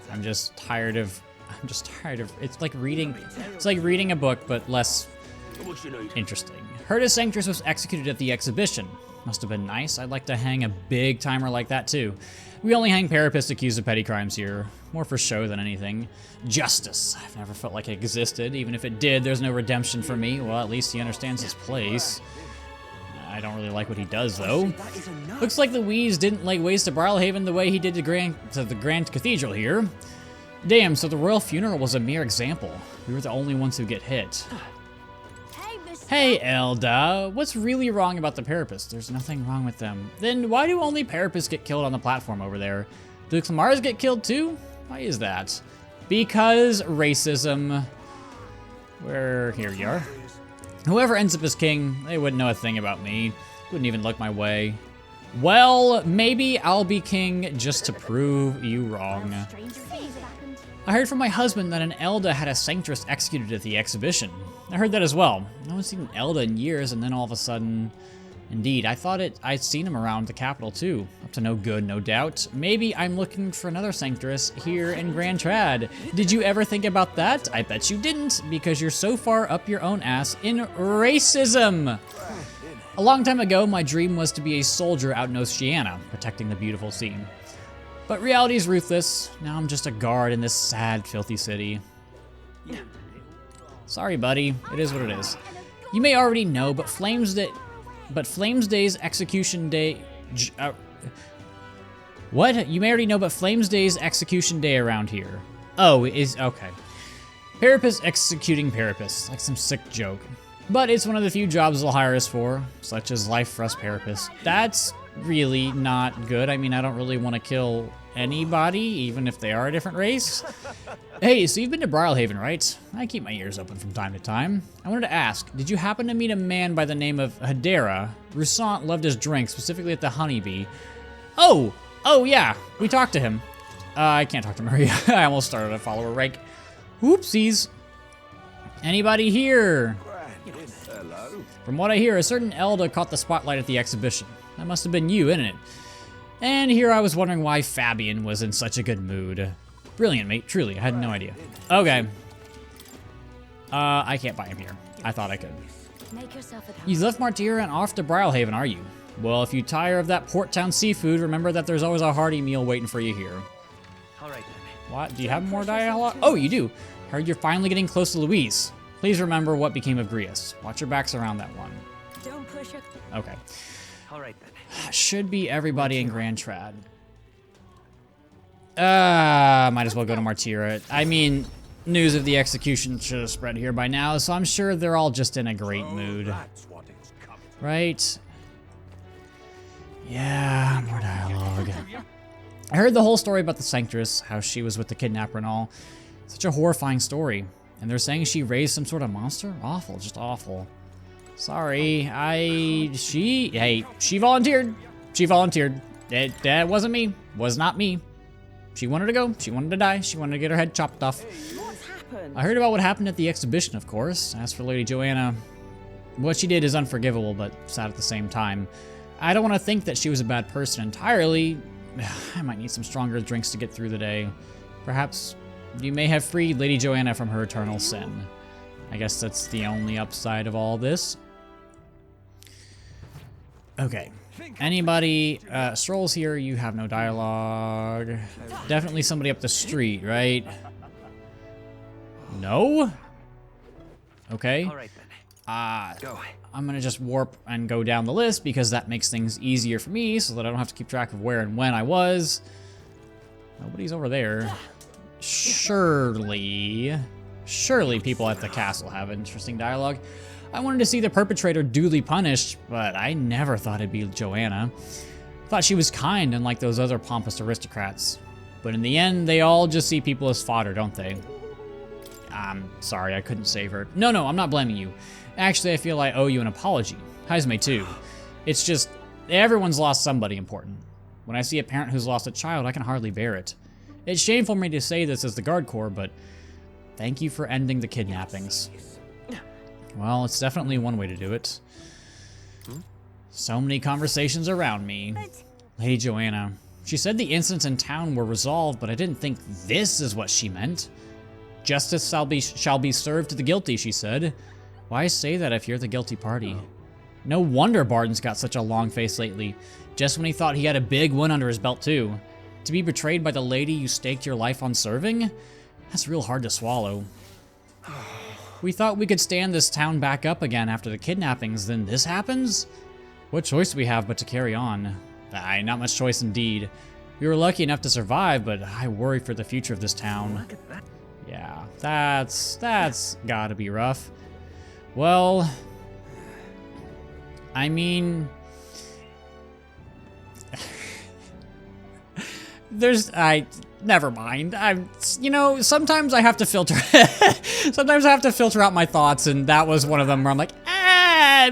I'm just tired of... It's like reading a book, but less interesting. Heard his Sanctress was executed at the exhibition. Must have been nice. I'd like to hang a big timer like that too. We only hang Parapists accused of petty crimes here. More for show than anything. Justice. I've never felt like it existed. Even if it did, there's no redemption for me. Well, at least he understands his place. I don't really like what he does, though. Looks like Louise didn't lay waste to Brilhaven the way he did to the Grand Cathedral here. Damn, so the royal funeral was a mere example. We were the only ones who get hit. Hey, Elda. What's really wrong about the Parapists? There's nothing wrong with them. Then why do only Parapists get killed on the platform over there? Do Clamars get killed too? Why is that? Because racism. Here you are. Whoever ends up as king, they wouldn't know a thing about me. Wouldn't even look my way. Well, maybe I'll be king just to prove you wrong. I heard from my husband that an Elda had a Sanctress executed at the exhibition. I heard that as well. No one's seen an Elda in years, and then all of a sudden... Indeed, I thought I'd seen him around the capital too. Up to no good, no doubt. Maybe I'm looking for another Sanctress here in Grand Trad. Did you ever think about that? I bet you didn't, because you're so far up your own ass in racism. A long time ago, my dream was to be a soldier out in Oceania, protecting the beautiful sea. But reality's ruthless. Now I'm just a guard in this sad, filthy city. Sorry, buddy. It is what it is. You may already know, but Flames Day's execution day... what? You may already know, but Flames Day's execution day around here. Oh, it is... Okay. Parapists executing Parapists. Like some sick joke. But it's one of the few jobs they'll hire us for, such as life for us Parapists. That's really not good. I mean, I don't really want to kill anybody, even if they are a different race. Hey, so you've been to Brilhaven, right? I keep my ears open from time to time. I wanted to ask, did you happen to meet a man by the name of Hedera? Rousant loved his drink, specifically at the Honeybee. Oh, yeah, we talked to him. I can't talk to Maria. I almost started a follower rank. Whoopsies. Anybody here? From what I hear, a certain Elda caught the spotlight at the exhibition. That must have been you, innit it? And here I was wondering why Fabian was in such a good mood. Brilliant, mate. Truly, I had no idea. Okay. I can't buy him here. I thought I could. You left Martyra and off to Brilhaven, are you? Well, if you tire of that Port Town seafood, remember that there's always a hearty meal waiting for you here. All right, then. What? Do you have more dialogue? Oh, you do. Heard you're finally getting close to Louise. Please remember what became of Grius. Watch your backs around that one. Don't push it. Okay. All right, then. Should be everybody in Grand Trad. Might as well go to Martyra. I mean, news of the execution should have spread here by now, so I'm sure they're all just in a great mood. Right? Yeah, more dialogue. I heard the whole story about the Sanctress, how she was with the kidnapper and all. Such a horrifying story. And they're saying she raised some sort of monster? Awful, just awful. Sorry, she volunteered. She volunteered. That wasn't me. Was not me. She wanted to go. She wanted to die. She wanted to get her head chopped off. What's happened? I heard about what happened at the exhibition, of course. As for Lady Joanna, what she did is unforgivable, but sad at the same time. I don't want to think that she was a bad person entirely. I might need some stronger drinks to get through the day. Perhaps you may have freed Lady Joanna from her eternal sin. I guess that's the only upside of all this. Okay. Anybody, Stroll's here, you have no dialogue. Definitely somebody up the street, right? No? Okay. All right, then. Go. I'm gonna just warp and go down the list because that makes things easier for me so that I don't have to keep track of where and when I was. Nobody's over there. Surely people at the castle have interesting dialogue. I wanted to see the perpetrator duly punished, but I never thought it'd be Joanna. Thought she was kind, unlike those other pompous aristocrats. But in the end, they all just see people as fodder, don't they? I'm sorry, I couldn't save her. No, I'm not blaming you. Actually, I feel I owe you an apology. Haizme too. It's just, everyone's lost somebody important. When I see a parent who's lost a child, I can hardly bear it. It's shameful for me to say this as the Guard Corps, but thank you for ending the kidnappings. Well, it's definitely one way to do it. So many conversations around me. Lady Joanna. She said the incidents in town were resolved, but I didn't think this is what she meant. Justice shall be served to the guilty, she said. Why say that if you're the guilty party? No wonder Barton's got such a long face lately, just when he thought he had a big win under his belt too. To be betrayed by the lady you staked your life on serving? That's real hard to swallow. We thought we could stand this town back up again after the kidnappings, then this happens? What choice do we have but to carry on? Aye, not much choice indeed. We were lucky enough to survive, but I worry for the future of this town. Yeah, that's gotta be rough. Well, I mean, never mind. Sometimes I have to filter, sometimes I have to filter out my thoughts, and that was one of them where I'm like,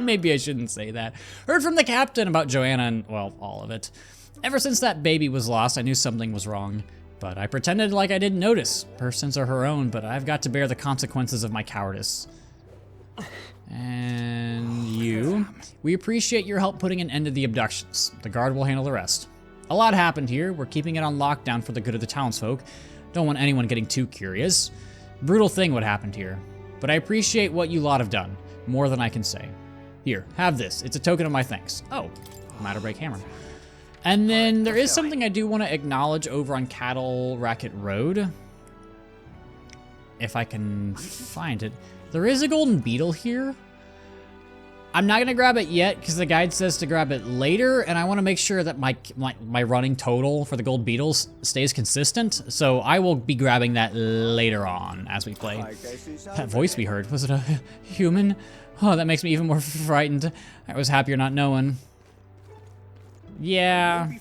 maybe I shouldn't say that. Heard from the captain about Joanna and, well, all of it. Ever since that baby was lost, I knew something was wrong, but I pretended like I didn't notice. Her sins are her own, but I've got to bear the consequences of my cowardice. And you. We appreciate your help putting an end to the abductions. The guard will handle the rest. A lot happened here. We're keeping it on lockdown for the good of the townsfolk. Don't want anyone getting too curious. Brutal thing what happened here. But I appreciate what you lot have done. More than I can say. Here, have this. It's a token of my thanks. Oh, Matter Break Hammer. And then there is something I do want to acknowledge over on Cattle Racket Road. If I can find it. There is a golden beetle here. I'm not gonna grab it yet because the guide says to grab it later, and I want to make sure that my running total for the gold beetles stays consistent. So I will be grabbing that later on as we play. That voice we heard, was it a human? Oh, that makes me even more frightened. I was happier not knowing. Yeah.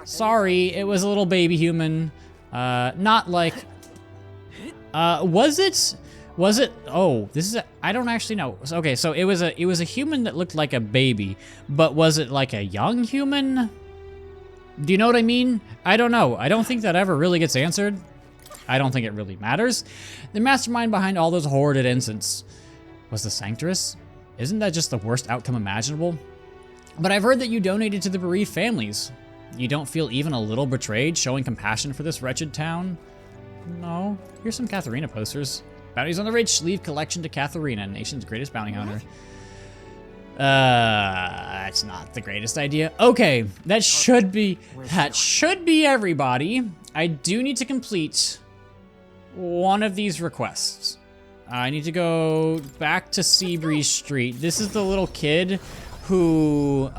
Sorry, it was a little baby human. Not like. Was it? Was it? Oh, this is I don't actually know. Okay, so it was a human that looked like a baby, but was it like a young human? Do you know what I mean? I don't know. I don't think that ever really gets answered. I don't think it really matters. The mastermind behind all those horrid incidents was the Sanctress. Isn't that just the worst outcome imaginable? But I've heard that you donated to the bereaved families. You don't feel even a little betrayed, showing compassion for this wretched town? No. Here's some Katharina posters. Bounties on the rich, leave collection to Katharina, nation's greatest bounty hunter. That's not the greatest idea. Okay, that should be everybody. I do need to complete one of these requests. I need to go back to Seabreeze Street. This is the little kid who,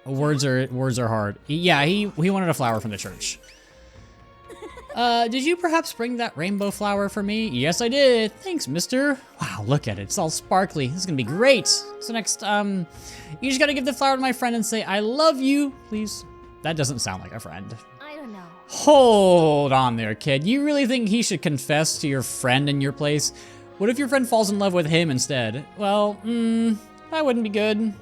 words are hard. He wanted a flower from the church. Did you perhaps bring that rainbow flower for me? Yes, I did. Thanks, mister. Wow, look at it. It's all sparkly. This is gonna be great. So next, you just gotta give the flower to my friend and say, I love you, please. That doesn't sound like a friend. I don't know. Hold on there, kid. You really think he should confess to your friend in your place? What if your friend falls in love with him instead? Well, that wouldn't be good.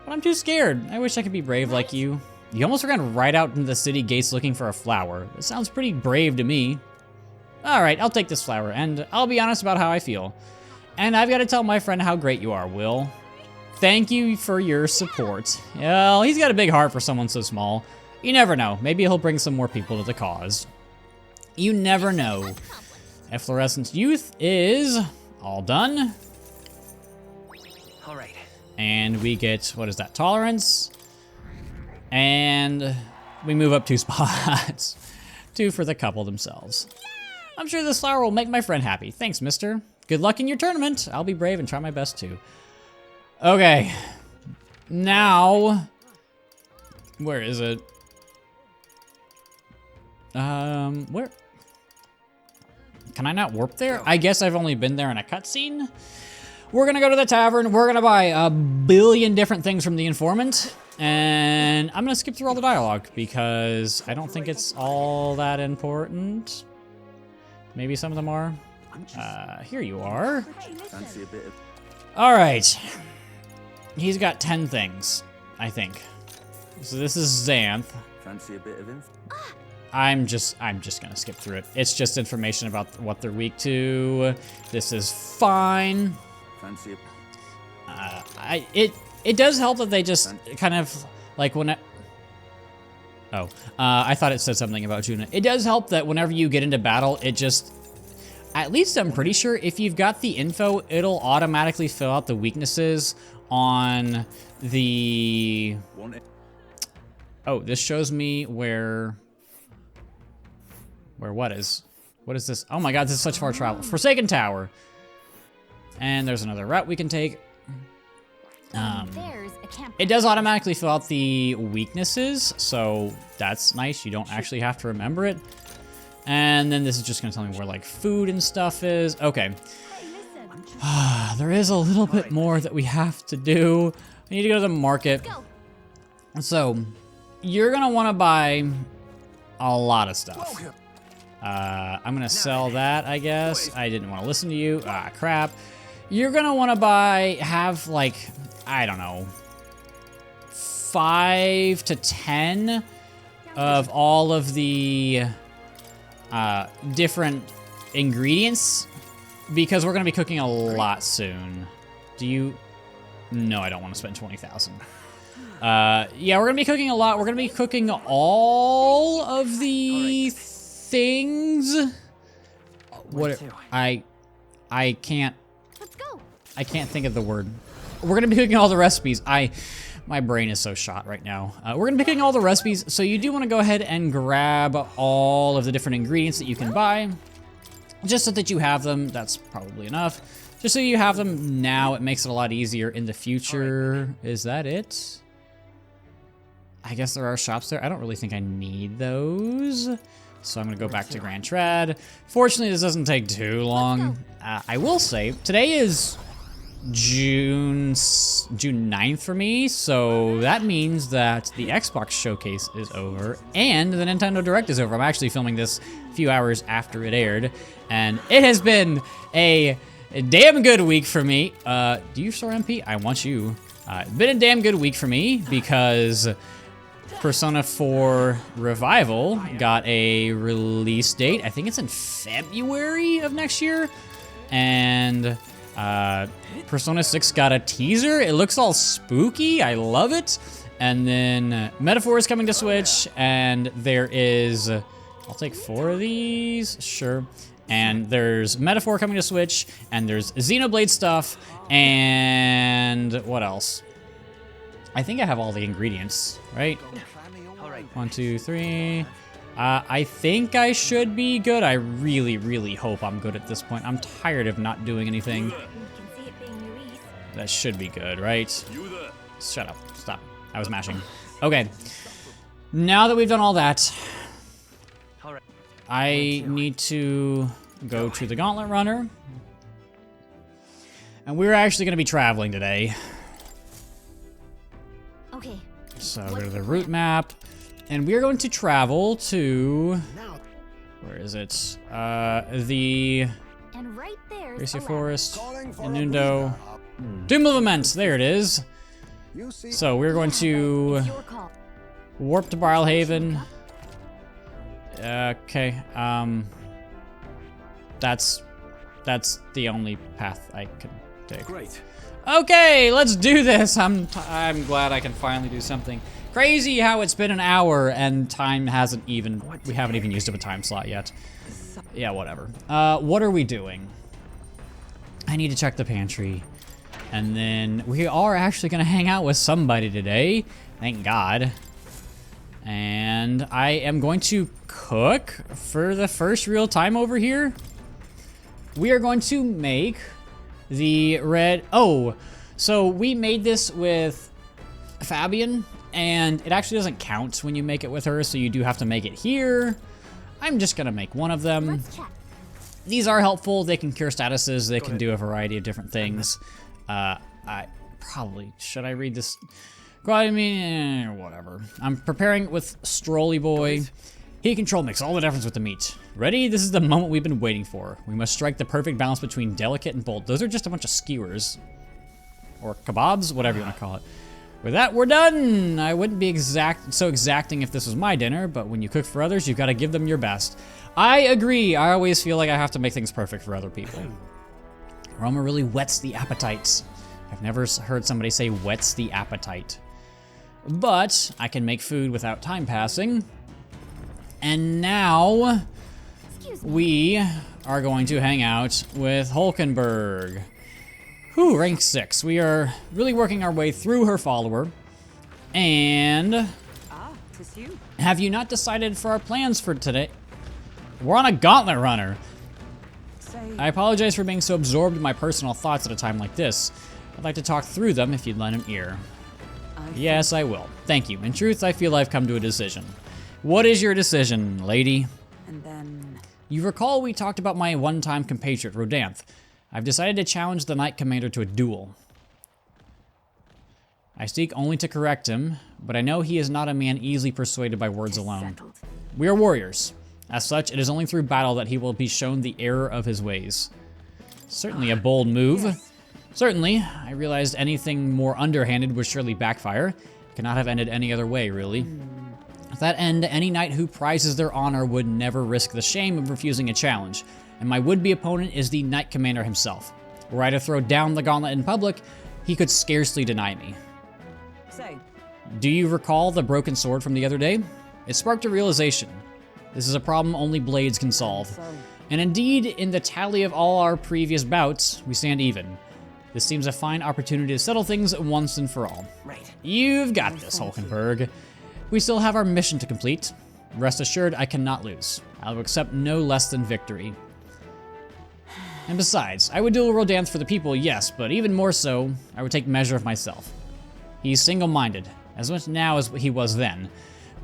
But I'm too scared. I wish I could be brave like you. You almost ran right out into the city gates looking for a flower. That sounds pretty brave to me. Alright, I'll take this flower, and I'll be honest about how I feel. And I've got to tell my friend how great you are, Will. Thank you for your support. Well, he's got a big heart for someone so small. You never know. Maybe he'll bring some more people to the cause. You never know. Efflorescent Youth is all done. All right. And we get, what is that, Tolerance? And we move up 2 spots. 2 for the couple themselves. I'm sure this flower will make my friend happy. Thanks, mister. Good luck in your tournament. I'll be brave and try my best too. Okay. Now, where is it? Where? Can I not warp there? I guess I've only been there in a cutscene. We're gonna go to the tavern. We're gonna buy a billion different things from the informant. And I'm gonna skip through all the dialogue because I don't think it's all that important. Maybe some of them are. Here you are. Fancy a bit of All right. He's got 10 things, I think. So this is Xanth. fancy a bit of info. I'm just gonna skip through it. It's just information about what they're weak to. This is fine. Fancy a It does help that they just kind of like when I thought it said something about Juna. It does help that whenever you get into battle, it just, at least I'm pretty sure if you've got the info, it'll automatically fill out the weaknesses on the. Oh, this shows me where what is this? Oh my God, this is such far travel. Forsaken Tower. And there's another route we can take. There's a camp. It does automatically fill out the weaknesses, so that's nice. You don't actually have to remember it. And then this is just gonna tell me where like food and stuff is. Okay. Hey, listen. There is a little bit more that we have to do. We need to go to the market. Go. So, you're gonna wanna buy a lot of stuff. I'm gonna sell that, I guess. I didn't wanna listen to you. Ah, crap. You're gonna wanna have like, I don't know, 5 to 10 of all of the different ingredients because we're gonna be cooking a lot soon. Do you? No, I don't want to spend 20,000. Yeah, we're gonna be cooking a lot. We're gonna be cooking all of the things. What? I can't. Let's go. I can't think of the word. We're gonna be cooking all the recipes. My brain is so shot right now. We're gonna be cooking all the recipes, so you do want to go ahead and grab all of the different ingredients that you can buy, just so that you have them. That's probably enough. Just so you have them now, it makes it a lot easier in the future. Is that it? I guess there are shops there. I don't really think I need those. So I'm gonna go back to Grand Trad. Fortunately, this doesn't take too long. I will say, today is June 9th for me, so that means that the Xbox showcase is over and the Nintendo Direct is over. I'm actually filming this a few hours after it aired, and it has been a damn good week for me. Do you store MP? I want you. It's been a damn good week for me because Persona 4 Revival got a release date. I think it's in February of next year. And Persona 6 got a teaser. It looks all spooky. I love it. And then Metaphor is coming to Switch. And there is... I'll take 4 of these. Sure. And there's Metaphor coming to Switch. And there's Xenoblade stuff. And what else? I think I have all the ingredients, right? All right. 1, 2, 3. I think I should be good. I really, really hope I'm good at this point. I'm tired of not doing anything. We can see it being Luis. That should be good, right? Shut up. Stop. I was mashing. Okay. Now that we've done all that, All right. I need to go to the Gauntlet Runner. And we're actually going to be traveling today. Okay. So go to the route map. And we're going to travel to... Where is it? The... And right there's Gracia a lab. Forest, Inundo, Doom of Immense, there it is. So we're going to It's your call. warp to Barlhaven. Okay, that's the only path I can take. Great. Okay, let's do this. I'm glad I can finally do something. Crazy how it's been an hour and time hasn't even, we haven't even used up a time slot yet. Yeah, whatever. What are we doing? I need to check the pantry. And then we are actually gonna hang out with somebody today. Thank God. And I am going to cook for the first real time over here. We are going to make the red, so we made this with Fabian, and it actually doesn't count when you make it with her, so you do have to make it here. I'm just gonna make one of them. Let's check. These are helpful. They can cure statuses. They can do a variety of different things. I probably, should I read this? I mean, whatever. I'm preparing with Strolly Boy. Heat control makes all the difference with the meat. Ready? This is the moment we've been waiting for. We must strike the perfect balance between delicate and bold. Those are just a bunch of skewers. Or kebabs, whatever you want to call it. With that, we're done! I wouldn't be so exacting if this was my dinner, but when you cook for others, you've got to give them your best. I agree. I always feel like I have to make things perfect for other people. Aroma really whets the appetite. I've never heard somebody say whets the appetite. But I can make food without time passing. And now Excuse me. we are going to hang out with Hulkenberg. Whew, rank 6. We are really working our way through her follower. And Tis you. have you not decided for our plans for today? We're on a gauntlet runner. Say, I apologize for being so absorbed in my personal thoughts at a time like this. I'd like to talk through them if you'd lend an ear. Yes, I will. Thank you. In truth, I feel I've come to a decision. What is your decision, lady? and then You recall we talked about my one-time compatriot, Rodanth. I've decided to challenge the Knight Commander to a duel. I seek only to correct him, but I know he is not a man easily persuaded by words alone. Settled. We are warriors. As such, it is only through battle that he will be shown the error of his ways. Certainly a bold move. Certainly, I realized anything more underhanded would surely backfire. It cannot have ended any other way, really. To that end, any knight who prizes their honor would never risk the shame of refusing a challenge, and my would-be opponent is the Knight Commander himself. Were I to throw down the gauntlet in public, he could scarcely deny me. say, Do you recall the broken sword from the other day? It sparked a realization. This is a problem only blades can solve. so And indeed, in the tally of all our previous bouts, we stand even. This seems a fine opportunity to settle things once and for all. Right. You've got this, Hulkenberg. We still have our mission to complete. Rest assured, I cannot lose. I will accept no less than victory. And besides, I would duel Rodanth for the people, yes, but even more so, I would take measure of myself. He's single-minded, as much now as he was then.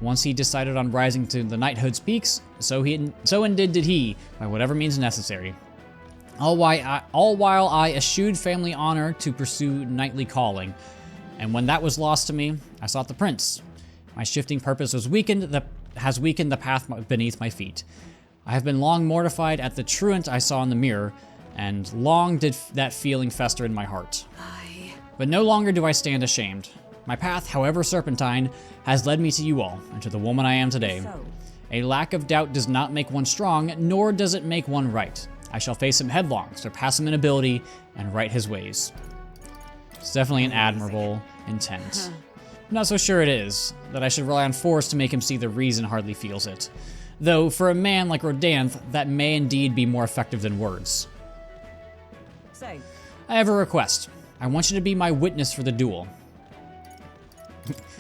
Once he decided on rising to the knighthood's peaks, so indeed did he, by whatever means necessary. All while I eschewed family honor to pursue knightly calling. And when that was lost to me, I sought the prince. My shifting purpose has weakened the path beneath my feet. I have been long mortified at the truant I saw in the mirror, and long did that feeling fester in my heart. But no longer do I stand ashamed. My path, however serpentine, has led me to you all, and to the woman I am today. so A lack of doubt does not make one strong, nor does it make one right. I shall face him headlong, surpass him in ability, and right his ways. It's definitely an admirable intent. I'm not so sure it is, that I should rely on force to make him see the reason hardly feels it. Though, for a man like Rodanth, that may indeed be more effective than words. say, I have a request. I want you to be my witness for the duel.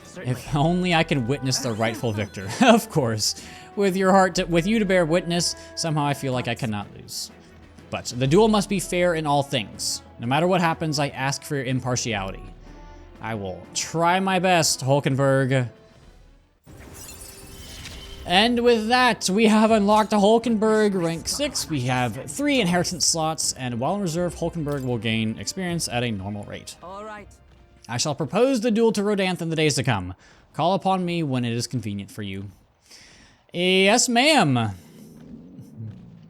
Certainly. If only I could witness the rightful victor. Of course. With you to bear witness, somehow I feel like I cannot lose. But the duel must be fair in all things. No matter what happens, I ask for your impartiality. I will try my best, Hulkenberg. And with that, we have unlocked a Hulkenberg rank 6. We have 3 inheritance slots, and while in reserve, Hulkenberg will gain experience at a normal rate. all right. I shall propose the duel to Rodanth in the days to come. Call upon me when it is convenient for you. Yes, ma'am.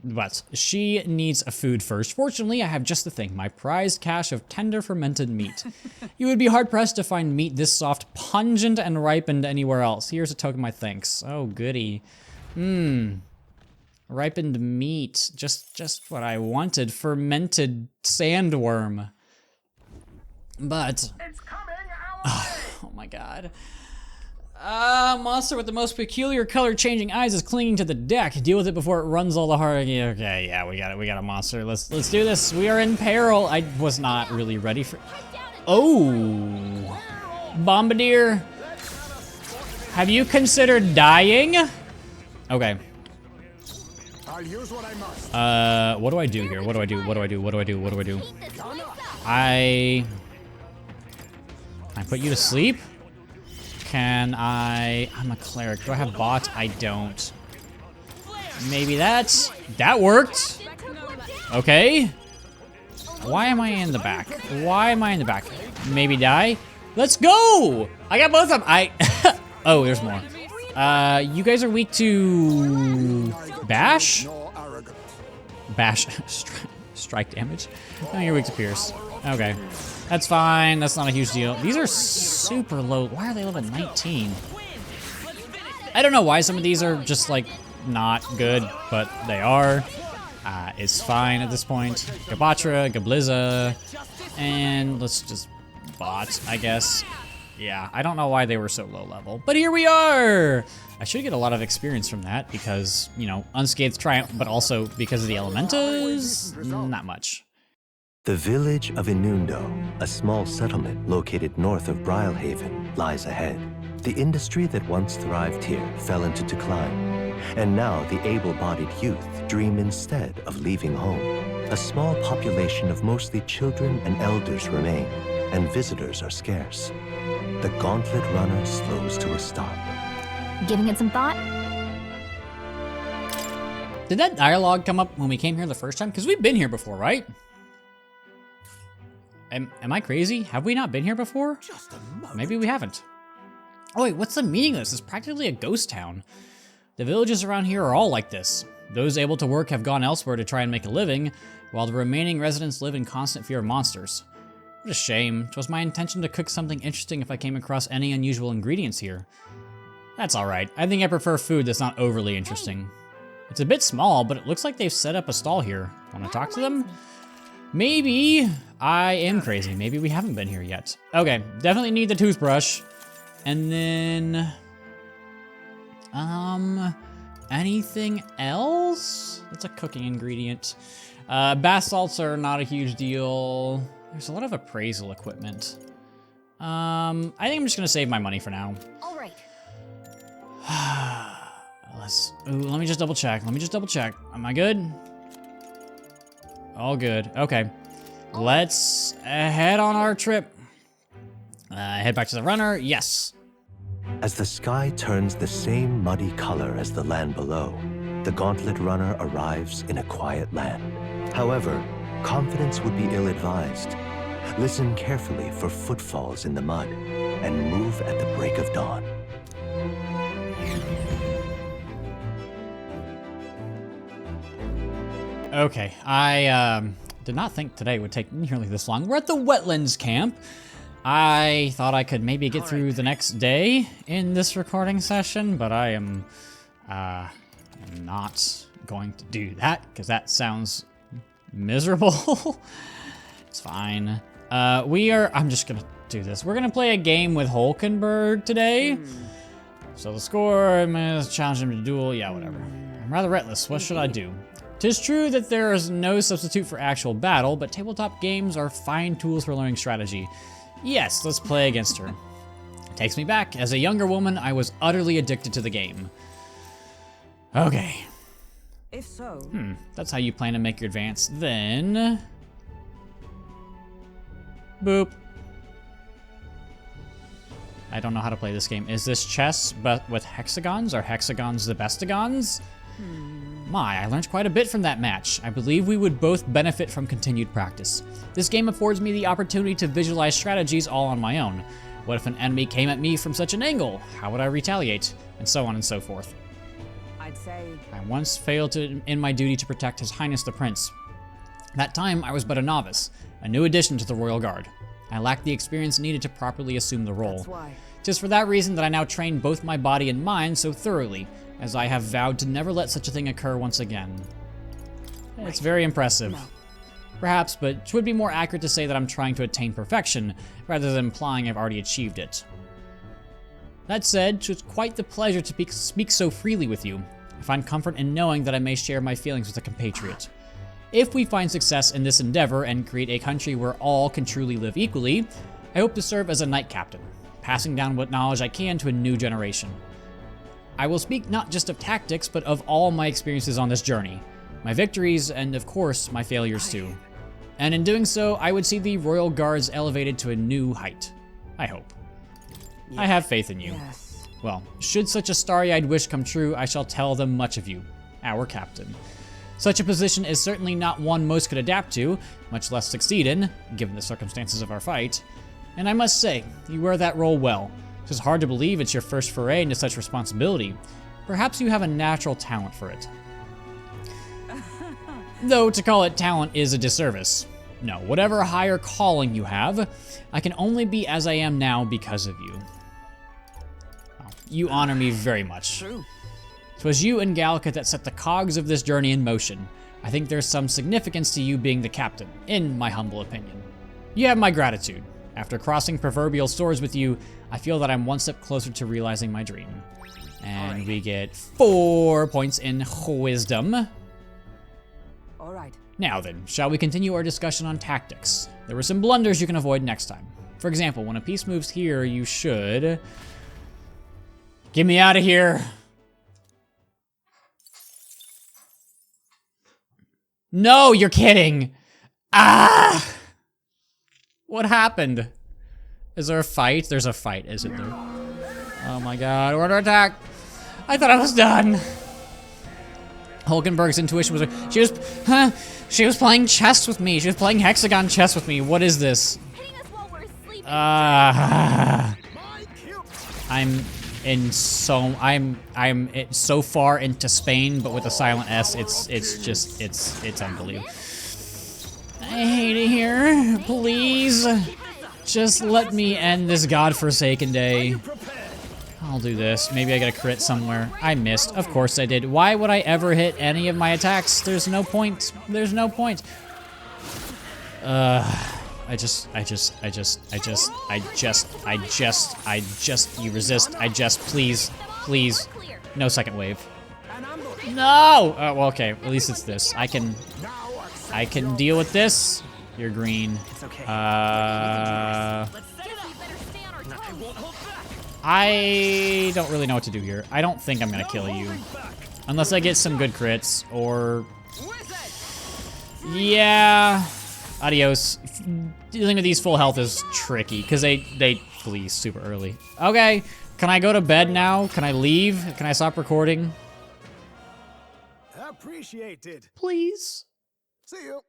But she needs a food first. Fortunately, I have just the thing, my prized cache of tender fermented meat. You would be hard-pressed to find meat this soft, pungent, and ripened anywhere else. Here's a token of my thanks. Oh, goody. Ripened meat. Just what I wanted. Fermented sandworm. But... It's coming our way. oh my god. Monster with the most peculiar color-changing eyes is clinging to the deck. Deal with it before it runs all the hard. Okay, yeah, we got it. We got a monster. Let's do this. We are in peril. I was not really ready for. Oh, Bombardier. Have you considered dying? Okay. I'll use what I must. What do I do here? What do I do? What do I do? What do I do? What do I do? Keep this to myself. Can I put you to sleep? Can I... I'm a cleric. Do I have bot? I don't. Maybe that worked. Okay. Why am I in the back? Why am I in the back? Maybe die. Let's go! I got both of them. Oh, there's more. You guys are weak to bash? Bash. Strike damage. Oh, you're weak to pierce. Okay. That's fine. That's not a huge deal. These are super low. Why are they level 19? I don't know why some of these are just like not good, but they are. It's fine at this point. Gabatra, Gabliza, and let's just bot, I guess. Yeah, I don't know why they were so low level, but here we are! I should get a lot of experience from that because, you know, Unscathed Triumph, but also because of the Elementos, not much. The village of Inundo, a small settlement located north of Brylehaven, lies ahead. The industry that once thrived here fell into decline, and now the able-bodied youth dream instead of leaving home. A small population of mostly children and elders remain, and visitors are scarce. The Gauntlet Runner slows to a stop. Giving it some thought? Did that dialogue come up when we came here the first time? Because we've been here before, right? Am I crazy? Have we not been here before? Maybe we haven't. Oh wait, what's the meaning of this? It's practically a ghost town. The villages around here are all like this. Those able to work have gone elsewhere to try and make a living, while the remaining residents live in constant fear of monsters. What a shame. 'Twas my intention to cook something interesting if I came across any unusual ingredients here. That's alright. I think I prefer food that's not overly interesting. It's a bit small, but it looks like they've set up a stall here. Want to talk to them? Maybe I am crazy. Maybe we haven't been here yet. Okay, definitely need the toothbrush. And then, anything else? That's a cooking ingredient. Bath salts are not a huge deal. There's a lot of appraisal equipment. I think I'm just gonna save my money for now. All right. Let me just double check. Am I good? All good. Okay. Let's head on our trip. Head back to the runner. Yes. As the sky turns the same muddy color as the land below, the Gauntlet Runner arrives in a quiet land. However, confidence would be ill-advised. Listen carefully for footfalls in the mud and move at the break of dawn. Okay, I did not think today would take nearly this long. We're at the wetlands camp. I thought I could maybe get through the next day in this recording session, but I am not going to do that because that sounds miserable. It's fine. I'm just gonna do this. We're gonna play a game with Hulkenberg today. So the score, I'm gonna challenge him to duel. Yeah, whatever. I'm rather reckless. What should I do? 'Tis true that there is no substitute for actual battle, but tabletop games are fine tools for learning strategy. Yes, let's play against her. It takes me back. As a younger woman, I was utterly addicted to the game. Okay. If so, That's how you plan to make your advance. Then... boop. I don't know how to play this game. Is this chess but with hexagons? Are hexagons the bestigons? My, I learned quite a bit from that match. I believe we would both benefit from continued practice. This game affords me the opportunity to visualize strategies all on my own. What if an enemy came at me from such an angle? How would I retaliate? And so on and so forth. I'd say I once failed in my duty to protect His Highness the Prince. That time, I was but a novice, a new addition to the Royal Guard. I lacked the experience needed to properly assume the role. that's why. Tis for that reason that I now train both my body and mind so thoroughly, as I have vowed to never let such a thing occur once again. It's very impressive. Perhaps, but it would be more accurate to say that I'm trying to attain perfection, rather than implying I've already achieved it. That said, it's quite the pleasure to speak so freely with you. I find comfort in knowing that I may share my feelings with a compatriot. If we find success in this endeavor and create a country where all can truly live equally, I hope to serve as a knight captain, passing down what knowledge I can to a new generation. I will speak not just of tactics, but of all my experiences on this journey, my victories, and of course, my failures too. And in doing so, I would see the Royal Guards elevated to a new height. I hope. Yes. I have faith in you. Yes. Well, should such a starry-eyed wish come true, I shall tell them much of you. our captain. Such a position is certainly not one most could adapt to, much less succeed in, given the circumstances of our fight. And I must say, you wear that role well. It's hard to believe it's your first foray into such responsibility. Perhaps you have a natural talent for it. Though to call it talent is a disservice. No, whatever higher calling you have, I can only be as I am now because of you. Well, you honor me very much. True. 'Twas you and Gallica that set the cogs of this journey in motion. I think there's some significance to you being the captain, in my humble opinion. You have my gratitude. After crossing proverbial swords with you, I feel that I'm one step closer to realizing my dream. And we get 4 points in wisdom. All right. Now then, shall we continue our discussion on tactics? There were some blunders you can avoid next time. For example, when a piece moves here, you should... Get me out of here! No, you're kidding! Ah! What happened? Is there a fight? There's a fight, isn't there? Oh my god, order attack! I thought I was done! Hulkenberg's intuition was... She was playing chess with me. She was playing hexagon chess with me. What is this? Hitting us while we're asleep. I'm so far into Spain, but with a silent S, it's unbelievable. I hate it here. Please, just let me end this godforsaken day. I'll do this. Maybe I got a crit somewhere. I missed. Of course I did. Why would I ever hit any of my attacks? There's no point. There's no point. You resist. Please. No second wave. No! Well, okay. At least it's this. I can deal with this. You're green. It's okay. I don't really know what to do here. I don't think I'm gonna kill you. Unless I get some good crits, or... Yeah... Adios. Dealing with these full health is tricky, because they flee super early. Okay, can I go to bed now? Can I leave? Can I stop recording? Appreciated. Please? See you.